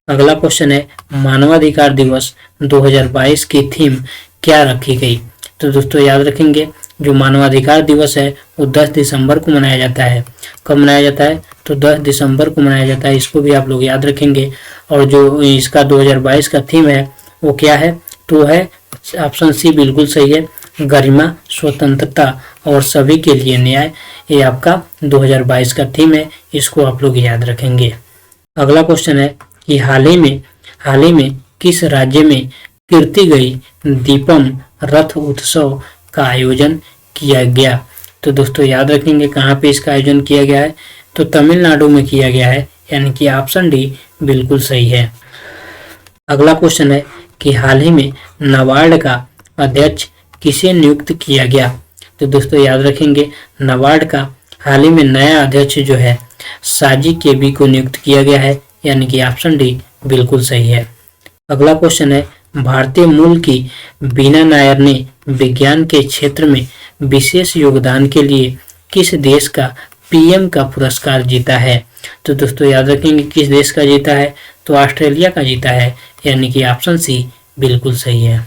अगला क्वेश्चन है, मानवाधिकार दिवस 2022 की थीम क्या रखी गई? तो दोस्तों याद रखेंगे, जो मानवाधिकार दिवस है वो 10 दिसंबर को मनाया जाता है। कब मनाया जाता है? तो 10 दिसंबर को मनाया जाता है, इसको भी आप लोग याद रखेंगे। और जो इसका 2022 का थीम है वो क्या है? तो है ऑप्शन सी बिल्कुल सही है, गरिमा, स्वतंत्रता और सभी के लिए न्याय। ये आपका 2022 का थीम है, इसको आप लोग याद रखेंगे। अगला क्वेश्चन है कि हाल ही में किस राज्य में कीर्ति गई दीपम रथ उत्सव का आयोजन किया गया? तो दोस्तों याद रखेंगे, कहाँ पे इसका आयोजन किया गया है? तो तमिलनाडु में किया गया है, यानी कि ऑप्शन डी बिल्कुल सही है। अगला क्वेश्चन है कि हाल ही में नाबार्ड का अध्यक्ष किसे नियुक्त किया गया? तो दोस्तों याद रखेंगे, नाबार्ड का हाल ही में नया अध्यक्ष जो है साजी केबी को नियुक्त किया गया है, यानी कि ऑप्शन डी बिल्कुल सही है। अगला क्वेश्चन है, भारतीय मूल की बीना नायर ने विज्ञान के क्षेत्र में विशेष योगदान के लिए किस देश का पीएम का पुरस्कार जीता है? तो दोस्तों याद रखेंगे, किस देश का जीता है? तो ऑस्ट्रेलिया का जीता है, यानी कि ऑप्शन सी बिल्कुल सही है।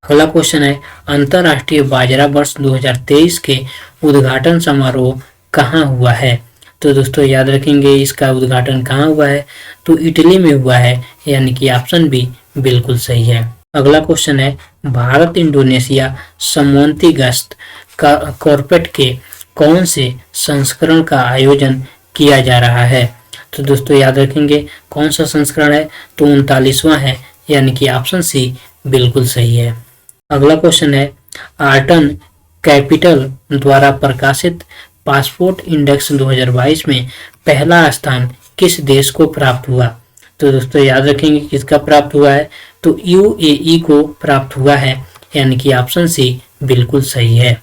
अगला क्वेश्चन है, अंतर्राष्ट्रीय बाजरा वर्ष 2023 के उद्घाटन समारोह कहाँ हुआ है? तो दोस्तों याद रखेंगे, इसका उद्घाटन कहाँ हुआ है? तो इटली में हुआ है, यानी कि ऑप्शन बी बिल्कुल सही है। अगला क्वेश्चन है, भारत इंडोनेशिया समवंती गश्त का कॉर्पेट के कौन से संस्करण का आयोजन किया जा रहा है? तो दोस्तों याद रखेंगे, कौन सा संस्करण है? तो 39वां है, यानी कि ऑप्शन सी बिल्कुल सही है। अगला क्वेश्चन है, आर्टन कैपिटल द्वारा प्रकाशित पासपोर्ट इंडेक्स 2022 में पहला स्थान किस देश को प्राप्त हुआ? तो दोस्तों याद रखेंगे, किसका प्राप्त हुआ है? तो यूएई को प्राप्त हुआ है, यानी कि ऑप्शन सी बिल्कुल सही है।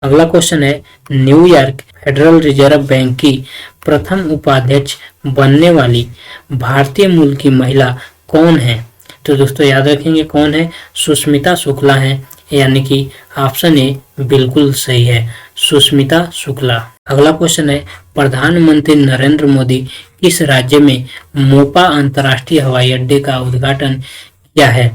अगला क्वेश्चन है, न्यूयॉर्क फेडरल रिजर्व बैंक की प्रथम उपाध्यक्ष बनने वाली भारतीय मूल की महिला कौन है? तो दोस्तों याद रखेंगे, कौन है? सुष्मिता शुक्ला है, यानी कि ऑप्शन ए बिल्कुल सही है, सुष्मिता शुक्ला। अगला क्वेश्चन है, प्रधानमंत्री नरेंद्र मोदी किस राज्य में मोपा अंतर्राष्ट्रीय हवाई अड्डे का उद्घाटन किया है?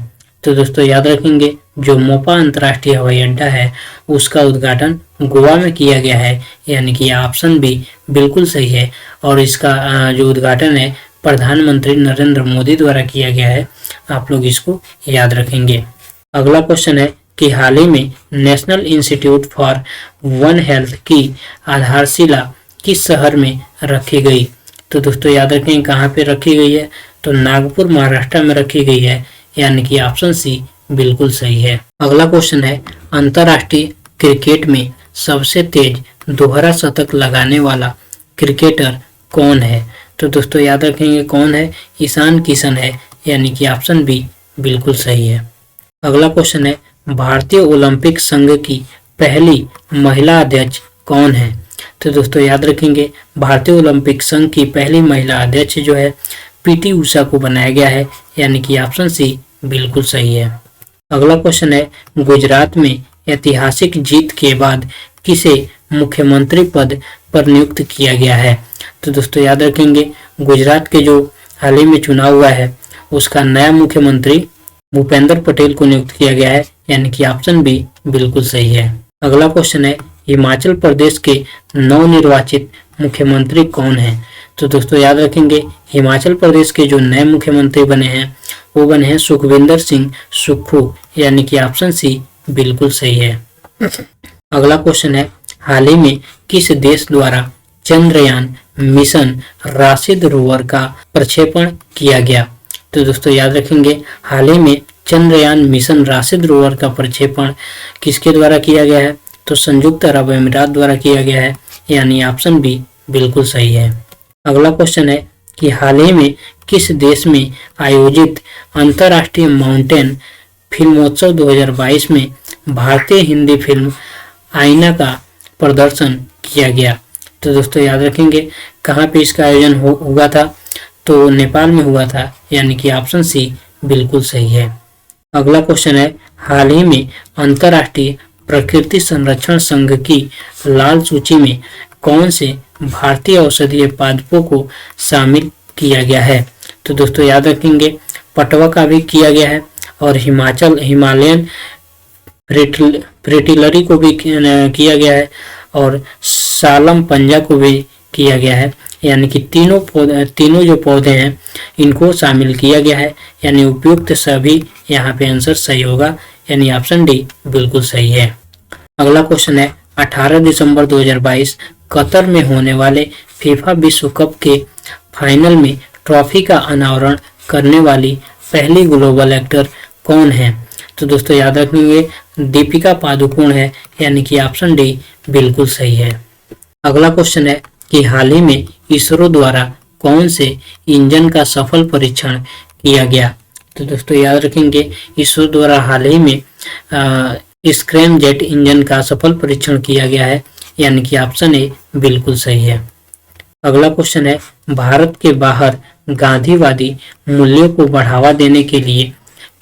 तो दोस्तों याद रखेंगे, जो मोपा अंतर्राष्ट्रीय हवाई अड्डा है उसका उद्घाटन गोवा में किया गया है, यानी कि ऑप्शन बी बिल्कुल सही है। और इसका जो उद्घाटन है प्रधानमंत्री नरेंद्र मोदी द्वारा किया गया है, आप लोग इसको याद रखेंगे। अगला क्वेश्चन है कि हाल ही में national institute for one health की आधारशिला किस शहर में रखी गई? तो दोस्तों याद रखें, कहाँ पे रखी गई है? तो नागपुर महाराष्ट्र में रखी गई है, यानी कि ऑप्शन सी बिल्कुल सही है। अगला क्वेश्चन है, अंतर्राष्ट्रीय क्रिकेट में सबसे तेज दोहरा शतक लगाने वाला क्रिकेटर कौन है? तो दोस्तों याद रखेंगे, कौन है? ईशान किशन है, यानी कि ऑप्शन बी बिल्कुल सही है। अगला क्वेश्चन है, भारतीय ओलंपिक संघ की पहली महिला अध्यक्ष कौन है? तो दोस्तों याद रखेंगे, भारतीय ओलंपिक संघ की पहली महिला अध्यक्ष जो है पीटी उषा को बनाया गया है, यानी कि ऑप्शन सी बिल्कुल सही है। अगला क्वेश्चन है, गुजरात में ऐतिहासिक जीत के बाद किसे मुख्यमंत्री पद पर नियुक्त किया गया है? तो दोस्तों याद रखेंगे, गुजरात के जो हाल ही में चुनाव हुआ है उसका नया मुख्यमंत्री भूपेंद्र पटेल को नियुक्त किया गया है, यानी कि ऑप्शन बी बिल्कुल सही है। अगला क्वेश्चन है, हिमाचल प्रदेश के नवनिर्वाचित मुख्यमंत्री कौन है? तो दोस्तों याद रखेंगे हिमाचल प्रदेश के जो नए मुख्यमंत्री बने हैं वो बने हैं सुखविंदर सिंह सुक्खू, यानी कि ऑप्शन सी बिल्कुल सही है। अगला क्वेश्चन है, हाल ही में किस देश द्वारा चंद्रयान मिशन राशिद रोवर का प्रक्षेपण किया गया? तो दोस्तों याद रखेंगे हाल ही में चंद्रयान मिशन राशिद रोवर का प्रक्षेपण किसके द्वारा किया गया है? तो संयुक्त अरब अमीरात द्वारा किया गया है, यानी ऑप्शन बी बिल्कुल सही है। अगला क्वेश्चन है कि हाल ही में किस देश में आयोजित अंतर्राष्ट्रीय माउंटेन फिल्मोत्सव 2022 में भारतीय हिंदी फिल्म आईना का प्रदर्शन किया गया? तो दोस्तों याद रखेंगे कहाँ पे इसका आयोजन हुआ था? तो नेपाल में हुआ था, यानी कि ऑप्शन सी बिल्कुल सही है। अगला क्वेश्चन है, हाल ही में अंतर्राष्ट्रीय प्रकृति संरक्षण संघ की लाल सूची में कौन से भारतीय औषधीय पादपों को शामिल किया गया है? तो दोस्तों याद रखेंगे पटवा का भी किया गया है और हिमालयन प्रेटिलरी को भी किया गया है और सालम पंजा को भी किया गया है, यानी कि तीनों जो पौधे हैं इनको शामिल किया गया है, यानी उपयुक्त सभी यहाँ पे आंसर सही होगा, यानी ऑप्शन डी बिल्कुल सही है। अगला क्वेश्चन है, 18 दिसंबर 2022 कतर में होने वाले फीफा विश्व कप के फाइनल में ट्रॉफी का अनावरण करने वाली पहली ग्लोबल एक्टर कौन है? तो दोस्तों याद रखेंगे दीपिका पादुकोण है, यानी कि ऑप्शन डी बिल्कुल सही है। अगला क्वेश्चन है कि हाल ही में इसरो द्वारा कौन से इंजन का सफल परीक्षण किया गया? तो दोस्तों याद रखेंगे इसरो द्वारा हाल ही में स्क्रैम जेट इंजन का सफल परीक्षण किया गया है, यानी कि ऑप्शन ए बिल्कुल सही है। अगला क्वेश्चन है, भारत के बाहर गांधीवादी मूल्यों को बढ़ावा देने के लिए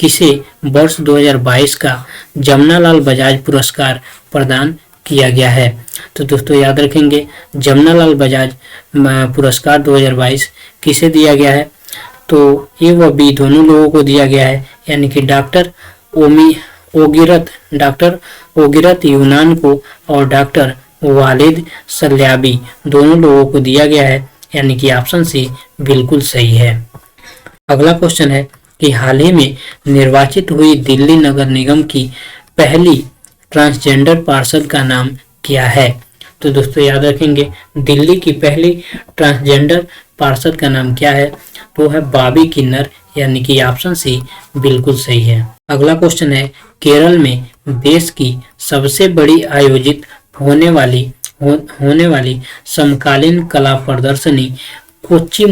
किसे वर्ष 2022 का जमनालाल बजाज पुरस्कार प्रदान किया गया है? तो दोस्तों याद रखेंगे जमनालाल बजाज पुरस्कार 2022 किसे दिया गया है? तो ए व बी दोनों लोगों को दिया गया है, यानी कि डॉक्टर ओगिरत यूनान को और डॉक्टर वालिद सल्याबी दोनों लोगों को दिया गया है, यानी कि ऑप्शन सी बिल्कुल सही है। अगला क्वेश्चन है कि हाल ही में निर्वाचित हुई दिल्ली नगर निगम की पहली ट्रांसजेंडर पार्षद का नाम क्या है? तो दोस्तों याद रखेंगे दिल्ली की पहली ट्रांसजेंडर पार्षद का नाम क्या है? तो है बाबी किन्नर, यानी कि ऑप्शन सी बिल्कुल सही है। अगला क्वेश्चन है, केरल में देश की सबसे बड़ी आयोजित होने वाली समकालीन कला प्रदर्शनी कोच्चि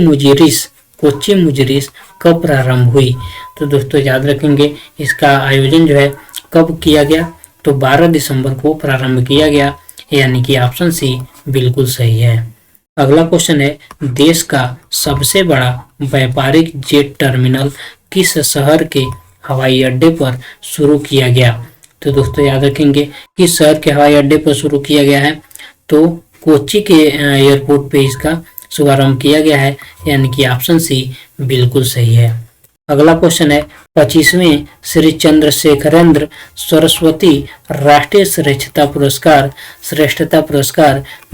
मुजिरिस कब प्रारंभ हुई? तो दोस्तों याद रखेंगे इसका आयोजन जो है कब किया गया? तो 12 दिसंबर को प्रारंभ किया गया, यानी कि ऑप्शन सी बिल्कुल सही है। अगला क्वेश्चन है, देश का सबसे बड़ा व्यापारिक जेट टर्मिनल किस शहर के हवाई अड्डे पर शुरू किया गया? तो दोस्तों याद रखेंगे किस शहर के हवाई अड्डे पर शुरू किया गया है? तो कोच्चि के एयरपोर्ट पे इसका शुभारंभ किया गया है, यानी कि ऑप्शन सी बिल्कुल सही है। अगला क्वेश्चन है, 25वें श्री चंद्रशेखरेंद्र सरस्वती राष्ट्रीय श्रेष्ठता पुरस्कार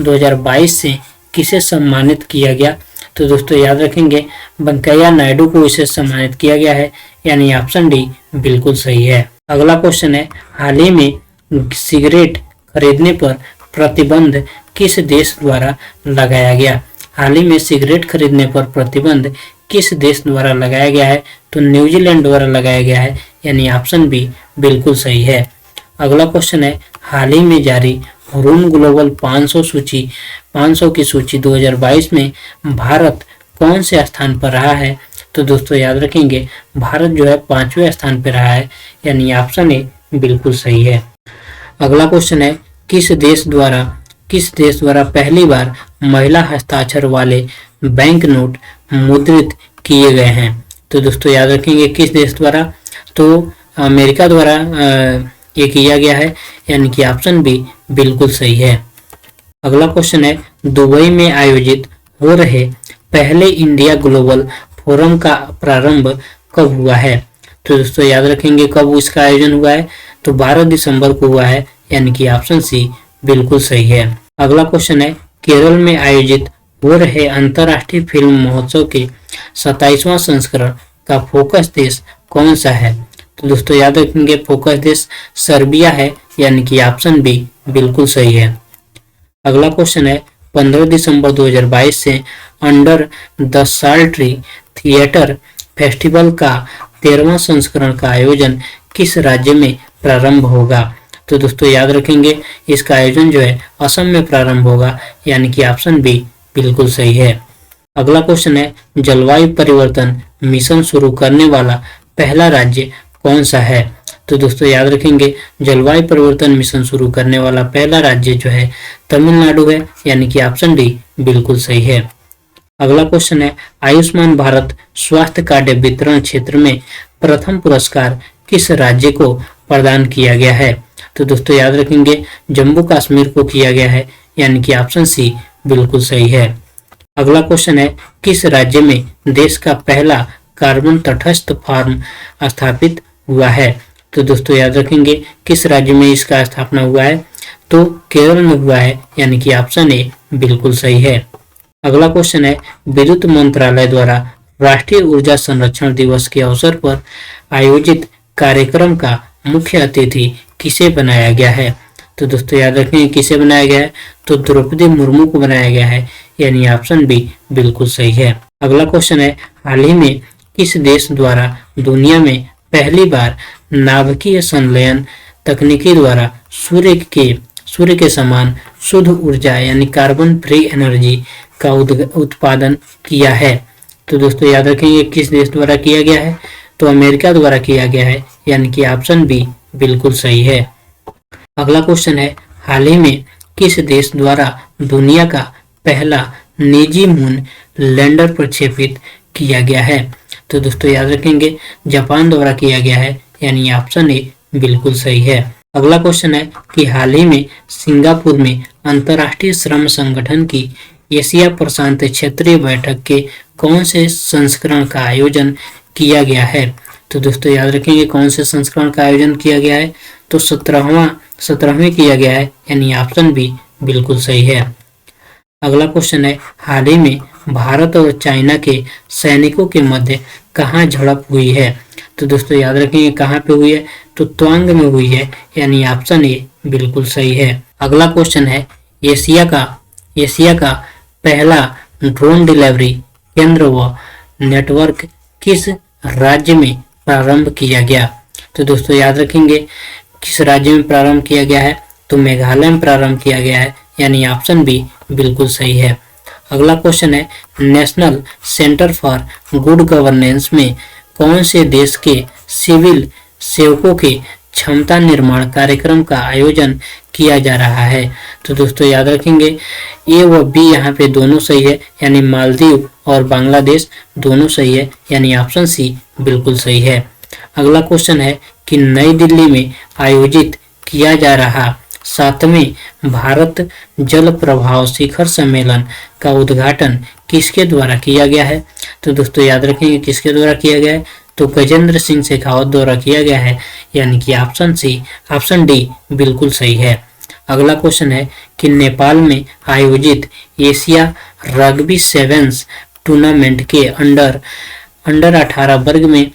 2022 से किसे सम्मानित किया गया? तो दोस्तों याद रखेंगे वेंकैया नायडू को इसे सम्मानित किया गया है, यानी ऑप्शन डी बिल्कुल सही है। अगला क्वेश्चन है, हाल ही में सिगरेट खरीदने पर प्रतिबंध किस देश द्वारा लगाया गया? हाल ही में सिगरेट खरीदने पर प्रतिबंध किस देश द्वारा लगाया गया है? तो न्यूजीलैंड द्वारा लगाया गया है, यानी ऑप्शन बी बिल्कुल सही है। अगला क्वेश्चन है, हाल ही में जारी रून ग्लोबल 500 की सूची 2022 में भारत कौन से स्थान पर रहा है? तो दोस्तों याद रखेंगे भारत जो है 5वें स्थान पर रहा है, यानी ऑप्शन ए बिल्कुल सही है। अगला क्वेश्चन है, किस देश द्वारा पहली बार महिला हस्ताक्षर वाले बैंक नोट मुद्रित किए गए हैं? तो दोस्तों याद रखेंगे किस देश द्वारा? तो अमेरिका द्वारा ये किया गया है, यानी कि ऑप्शन बी बिल्कुल सही है। अगला क्वेश्चन है, दुबई में आयोजित हो रहे पहले इंडिया ग्लोबल फोरम का प्रारंभ कब हुआ है? तो दोस्तों याद रखेंगे कब इसका आयोजन हुआ है? तो 12 दिसंबर को हुआ है, यानी कि ऑप्शन सी बिल्कुल सही है। अगला क्वेश्चन है, केरल में आयोजित हो रहे अंतर्राष्ट्रीय फिल्म महोत्सव के 27वां संस्करण का फोकस देश कौन सा है? तो दोस्तों याद रखेंगे फोकस देश सर्बिया है, यानी कि ऑप्शन बी बिल्कुल सही है। अगला क्वेश्चन है 15 दिसंबर 2022 से under the salt tree theatre festival का 13वां संस्करण का आयोजन किस राज्य में प्रारंभ होगा? तो दोस्तों याद रखेंगे इसका आयोजन जो है असम में प्रारंभ होगा, यानी कि ऑप्शन बी बिल्कुल सही है। अगला क्वेश्चन है जलवायु परिवर्तन मिशन शुरू करने वाला पहला राज्य कौन सा है? तो दोस्तों याद रखेंगे जलवायु परिवर्तन मिशन शुरू करने वाला पहला राज्य जो है तमिलनाडु है, यानी कि ऑप्शन डी बिल्कुल सही है। अगला क्वेश्चन है आयुष्मान भारत स्वास्थ्य कार्ड वितरण क्षेत्र में प्रथम पुरस्कार किस राज्य को प्रदान किया गया है? तो दोस्तों याद रखेंगे जम्मू कश्मीर को किया गया है, यानी कि ऑप्शन सी बिल्कुल सही है। अगला क्वेश्चन है किस राज्य में देश का पहला कार्बन तटस्थ फार्म स्थापित हुआ है? तो दोस्तों याद रखेंगे किस राज्य में इसका स्थापना हुआ है? तो केरल में हुआ है, यानी कि ऑप्शन ए बिल्कुल सही है। अगला क्वेश्चन है विद्युत मंत्रालय द्वारा राष्ट्रीय ऊर्जा संरक्षण दिवस के अवसर पर आयोजित कार्यक्रम का मुख्य अतिथि किसे बनाया गया है? तो दोस्तों याद रखेंगे किसे बनाया गया है? तो द्रौपदी मुर्मू को बनाया गया है, यानी ऑप्शन बी बिल्कुल सही है। अगला क्वेश्चन है हाल ही में किस देश द्वारा दुनिया में पहली बार नाभिकीय संलयन तकनीकी द्वारा सूर्य के समान शुद्ध ऊर्जा यानी कार्बन फ्री एनर्जी का उत्पादन किया है? तो दोस्तों याद रखेंगे किस देश द्वारा किया गया है? तो अमेरिका द्वारा किया गया है, यानी कि ऑप्शन बी बिल्कुल सही है। अगला क्वेश्चन है हाल ही में किस देश द्वारा दुनिया का पहला निजी मून लैंडर प्रक्षेपित किया गया है? तो दोस्तों याद रखेंगे जापान द्वारा किया गया है, यानी ऑप्शन ए बिल्कुल सही है। अगला क्वेश्चन है कि हाल ही में सिंगापुर में अंतर्राष्ट्रीय श्रम संगठन की एशिया प्रशांत क्षेत्रीय बैठक के कौन से संस्करण का आयोजन किया गया है? तो दोस्तों याद रखेंगे कौन से संस्करण का आयोजन किया गया है? तो 17वें किया गया है, यानी ऑप्शन बी बिल्कुल सही है। अगला क्वेश्चन है हाल ही में भारत और चाइना के सैनिकों के मध्य कहाँ झड़प हुई है? तो दोस्तों याद रखेंगे कहाँ पे हुई है? तो त्वांग में हुई है, यानी ऑप्शन ए बिल्कुल सही है। अगला क्वेश्चन है एशिया का पहला ड्रोन डिलीवरी केंद्र व नेटवर्क किस राज्य में प्रारंभ किया गया? तो दोस्तों याद रखेंगे किस राज्य में प्रारंभ किया गया है? तो मेघालय में प्रारंभ किया गया है, यानी ऑप्शन बी बिल्कुल सही है। अगला क्वेश्चन है national centre for good governance में कौन से देश के सिविल सेवकों के क्षमता निर्माण कार्यक्रम का आयोजन किया जा रहा है? तो दोस्तों याद रखेंगे ए व बी यहाँ पे दोनों सही है, यानी मालदीव और बांग्लादेश दोनों सही है, यानी ऑप्शन सी बिल्कुल सही है। अगला क्वेश्चन है कि नई दिल्ली में आयोजित किया जा रहा 7वें भारत जल प्रभाव शिखर सम्मेलन का उद्घाटन किसके द्वारा किया गया है? तो दोस्तों याद रखेंगे किसके द्वारा किया गया है? तो गजेंद्र सिंह शेखावत द्वारा किया गया है, यानी कि ऑप्शन डी बिल्कुल सही है। अगला क्वेश्चन है कि नेपाल में आयोजित एशिया रग्बी सेवेंस टूर्नामेंट के अंडर 18 वर्ग में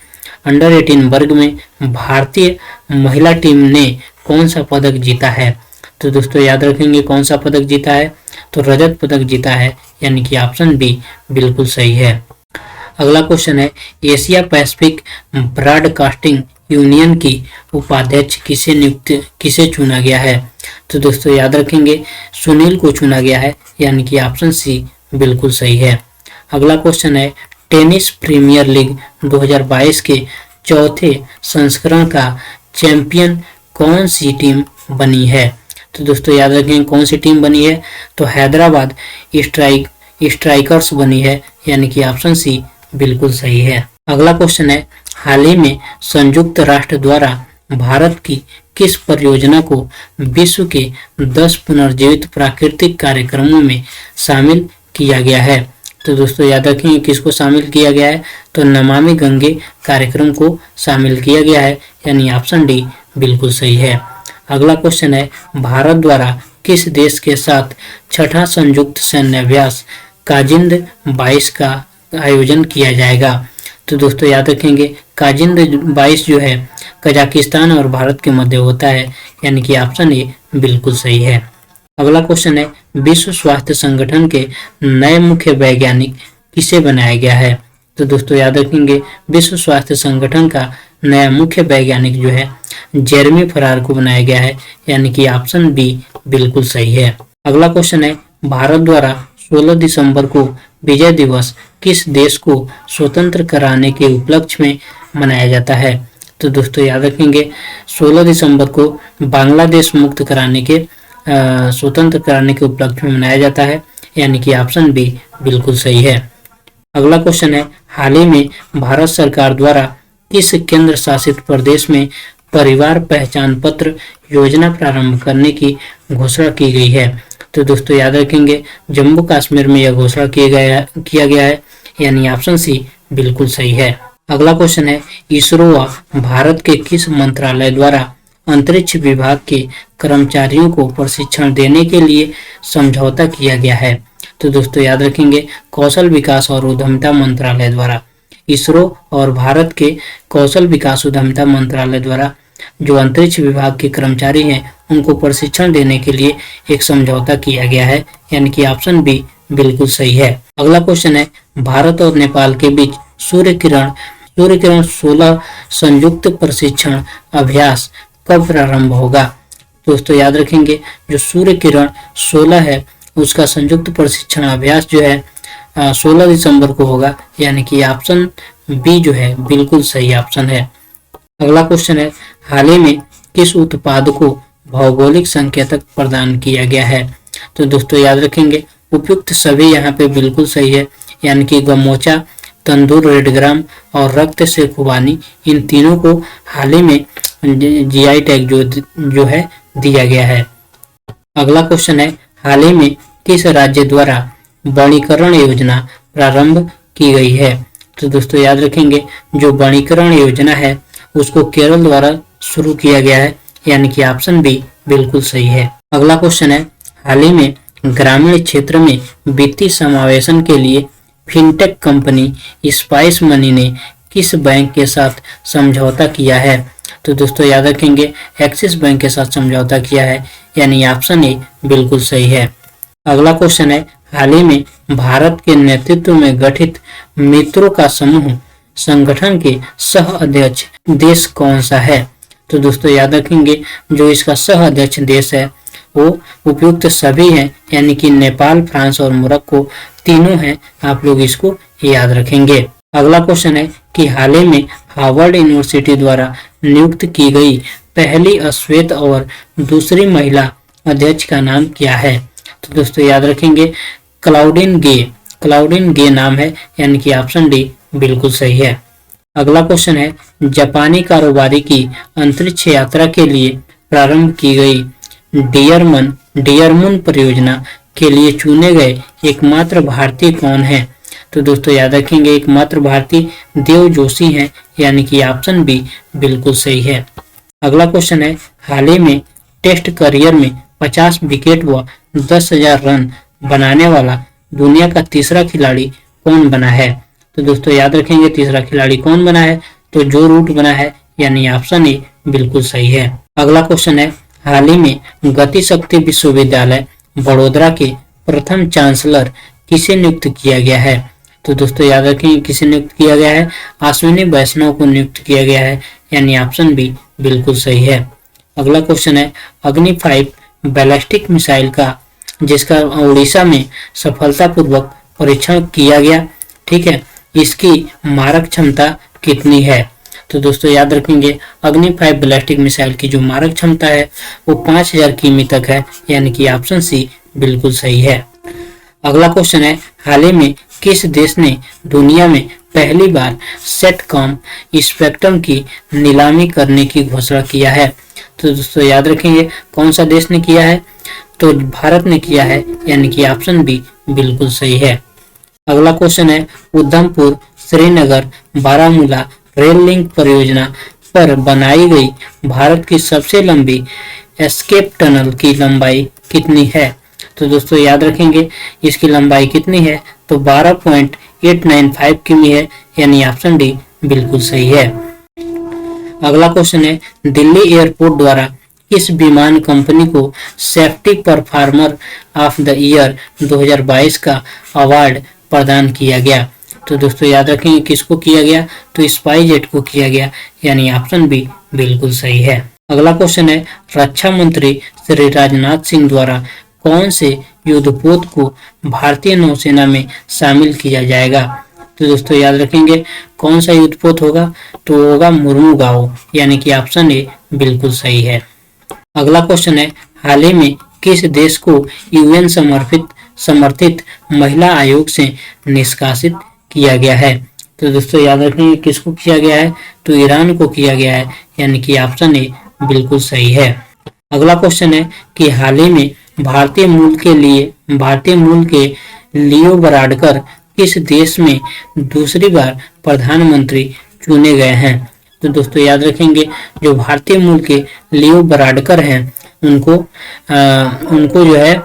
भारतीय महिला टीम ने कौन सा पदक जीता है? तो दोस्तों याद रखेंगे कौन सा पदक जीता है? तो रजत पदक जीता है, यानी कि ऑप्शन बी बिल्कुल सही है। अगला क्वेश्चन है एशिया पैसिफिक ब्रॉडकास्टिंग यूनियन की उपाध्यक्ष किसे चुना गया है? तो दोस्तों याद रखेंगे सुनील को चुना गया है, यानी कि ऑप्शन सी बिल्कुल सही है। अगला क्वेश्चन है टेनिस प्रीमियर लीग 2022 के चौथे संस्करण का चैंपियन कौन सी टीम बनी है? तो दोस्तों याद रखें कौन सी टीम बनी है? तो हैदराबाद स्ट्राइकर्स बनी है, यानी कि ऑप्शन सी बिल्कुल सही है। अगला क्वेश्चन है हाल ही में संयुक्त राष्ट्र द्वारा भारत की किस परियोजना को विश्व के 10 पुनर्जीवित प्राकृतिक कार्यक्रमों में शामिल किया गया है? तो दोस्तों याद रखेंगे किसको शामिल किया गया है? तो नमामि गंगे कार्यक्रम को शामिल किया गया है, यानी ऑप्शन डी बिल्कुल सही है। अगला क्वेश्चन है भारत द्वारा किस देश के साथ छठा संयुक्त सैन्य अभ्यास काजिंद 22 का आयोजन किया जाएगा। तो दोस्तों याद रखेंगे काजिंद 22 जो है कजाकिस्तान और भारत के मध्य होता है, यानी कि ऑप्शन ए बिल्कुल सही है। अगला क्वेश्चन है विश्व स्वास्थ्य संगठन के नए मुख्य वैज्ञानिक किसे बनाया गया है। तो दोस्तों याद रखेंगे विश्व स्वास्थ्य संगठन का नया मुख्य वैज्ञानिक जो है जेरेमी फरार को बनाया गया है, यानी कि ऑप्शन बी बिल्कुल सही है। अगला क्वेश्चन है भारत द्वारा 16 दिसंबर को विजय दिवस किस देश को स्वतंत्र कराने के उपलक्ष्य में मनाया जाता है। तो दोस्तों याद रखेंगे 16 दिसंबर को बांग्लादेश मुक्त कराने के स्वतंत्र कराने के उपलक्ष्य में मनाया जाता है, यानी कि ऑप्शन बी बिल्कुल सही है। अगला क्वेश्चन है हाल ही में भारत सरकार द्वारा किस केंद्र शासित प्रदेश में परिवार पहचान पत्र योजना प्रारंभ करने की घोषणा की गई है। तो दोस्तों याद रखेंगे जम्मू कश्मीर में यह घोषणा किया गया है, यानी ऑप्शन सी बिल्कुल सही है। अगला क्वेश्चन है इसरो व भारत के किस मंत्रालय द्वारा अंतरिक्ष विभाग के कर्मचारियों को प्रशिक्षण देने के लिए समझौता किया गया है। तो दोस्तों याद रखेंगे कौशल विकास और उद्यमिता मंत्रालय द्वारा इसरो और भारत के कौशल विकास उद्यमिता मंत्रालय द्वारा जो अंतरिक्ष विभाग के कर्मचारी हैं उनको प्रशिक्षण देने के लिए एक समझौता किया गया है, यानी कि ऑप्शन बी बिल्कुल सही है। अगला क्वेश्चन है भारत और नेपाल के बीच सूर्य किरण 16 संयुक्त प्रशिक्षण अभ्यास कब प्रारंभ होगा। दोस्तों याद रखेंगे जो सूर्य किरण 16 है उसका संयुक्त प्रशिक्षण अभ्यास जो है 16 दिसंबर को होगा, यानी कि ऑप्शन बी जो है बिल्कुल सही ऑप्शन है। अगला क्वेश्चन है हाल ही में किस उत्पाद को भौगोलिक संकेतक प्रदान किया गया है। तो दोस्तों याद रखेंगे उपयुक्त सभी यहाँ पे बिल्कुल सही है, यानी कि गमोचा, तंदूर रेडग्राम और रक्त से खुबानी, इन तीनों को हाल ही में जीआई टैग जो है दिया गया है। अगला क्वेश्चन है हाल ही में किस राज्य द्वारा वनीकरण योजना प्रारंभ की गई है। तो दोस्तों याद रखेंगे जो वनीकरण योजना है उसको केरल द्वारा शुरू किया गया है, यानी कि ऑप्शन बी बिल्कुल सही है। अगला क्वेश्चन है हाल ही में ग्रामीण क्षेत्र में वित्तीय समावेशन के लिए फिनटेक कंपनी स्पाइस मनी ने किस बैंक के साथ समझौता किया है। तो दोस्तों याद रखेंगे एक्सिस बैंक के साथ समझौता किया है, यानी ऑप्शन ए बिल्कुल सही है। अगला क्वेश्चन है हाल ही में भारत के नेतृत्व में गठित मित्रों का समूह संगठन के सह अध्यक्ष देश कौन सा है। तो दोस्तों याद रखेंगे जो इसका सह अध्यक्ष देश है वो उपयुक्त सभी हैं, यानी कि नेपाल, फ्रांस और मोरक्को तीनों हैं, आप लोग इसको याद रखेंगे। अगला क्वेश्चन है कि हाल ही में हार्वर्ड यूनिवर्सिटी द्वारा नियुक्त की गई पहली अश्वेत और दूसरी महिला अध्यक्ष का नाम क्या है। तो दोस्तों याद रखेंगे क्लाउडिन गे नाम है, यानी कि ऑप्शन डी बिल्कुल सही है। अगला क्वेश्चन है जापानी कारोबारी की अंतरिक्ष यात्रा के लिए प्रारंभ की गई डियर मून परियोजना के लिए चुने गए एकमात्र भारतीय कौन है। तो दोस्तों याद रखेंगे एकमात्र भारतीय देव जोशी हैं, यानी कि ऑप्शन बी बिल्कुल सही है। अगला क्वेश्चन है हाल ही में टेस्ट करियर में 50 विकेट व 10,000 रन बनाने वाला दुनिया का तीसरा खिलाड़ी कौन बना है। तो दोस्तों याद रखेंगे तीसरा खिलाड़ी कौन बना है, तो जो रूट बना है, यानी ऑप्शन ए बिल्कुल सही है। अगला क्वेश्चन है हाल ही में गति शक्ति विश्वविद्यालय बड़ोदरा के प्रथम चांसलर किसे नियुक्त किया गया है। तो दोस्तों याद रखेंगे किसे नियुक्त किया गया है, अश्विनी वैष्णव को नियुक्त किया गया है, यानी ऑप्शन बी बिल्कुल सही है। अगला क्वेश्चन है अग्नि 5 बैलिस्टिक मिसाइल का जिसका उड़ीसा में सफलतापूर्वक परीक्षण किया गया, ठीक है, इसकी मारक क्षमता कितनी है। तो दोस्तों याद रखेंगे अग्नि 5 बैलिस्टिक मिसाइल की जो मारक क्षमता है वो 5000 किमी तक है, यानी कि ऑप्शन सी बिल्कुल सही है। अगला क्वेश्चन है हाल ही में किस देश ने दुनिया में पहली बार सेटकॉम स्पेक्ट्रम की नीलामी करने की घोषणा किया है। तो दोस्तों याद रखेंगे कौन सा देश ने किया है, तो भारत ने किया है, यानी कि ऑप्शन बी बिल्कुल सही है। अगला क्वेश्चन है उधमपुर श्रीनगर बारामूला रेल लिंक परियोजना पर बनाई गई भारत की सबसे लंबी एस्केप टनल की लंबाई कितनी है। तो दोस्तों याद रखेंगे इसकी लंबाई कितनी है, तो 12.895 किमी है, यानी ऑप्शन डी बिल्कुल सही है। अगला क्वेश्चन है, दिल्ली एयरपोर्ट द्वारा किस विमान कंपनी को safety performer of the year 2022 का अवार्ड प्रदान किया गया। तो दोस्तों याद रखेंगे किसको किया गया, तो स्पाइसजेट को किया गया, यानी ऑप्शन बी बिल्कुल सही है। अगला क्वेश्चन है, रक्षा मंत्री श्री राजनाथ सिंह द्वारा कौन से युद्धपोत को भारतीय नौसेना में शामिल किया जाएगा। तो दोस्तों याद रखेंगे कौन सा युद्धपोत होगा, तो होगा मुर्मुगाओ, यानी कि ऑप्शन ए बिल्कुल सही है। अगला क्वेश्चन है, हाल ही में किस देश को यूएन समर्थित महिला आयोग से निष्कासित किया गया है। तो दोस्तों याद रखेंगे किसको किया गया है, तो ईरान को किया गया है, यानी कि ऑप्शन ए बिल्कुल सही है। अगला क्वेश्चन है कि हाल ही में भारतीय मूल के लियो बराडकर किस देश में दूसरी बार प्रधानमंत्री चुने गए हैं। तो दोस्तों याद रखेंगे जो भारतीय मूल के लियो बराडकर हैं उनको जो है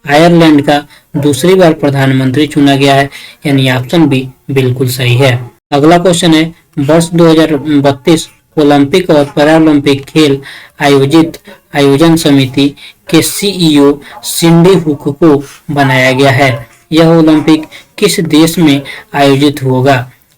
आयरलैंड का दूसरी बार प्रधानमंत्री चुना गया है, यानी ऑप्शन बी बिल्कुल सही है। अगला क्वेश्चन है, वर्ष 2032 ओलंपिक और पैरालंपिक खेल आयोजन समिति के सीईओ सिंडी हुक को बनाया गया है। यह ओलंपिक किस देश में आयोजित होगा।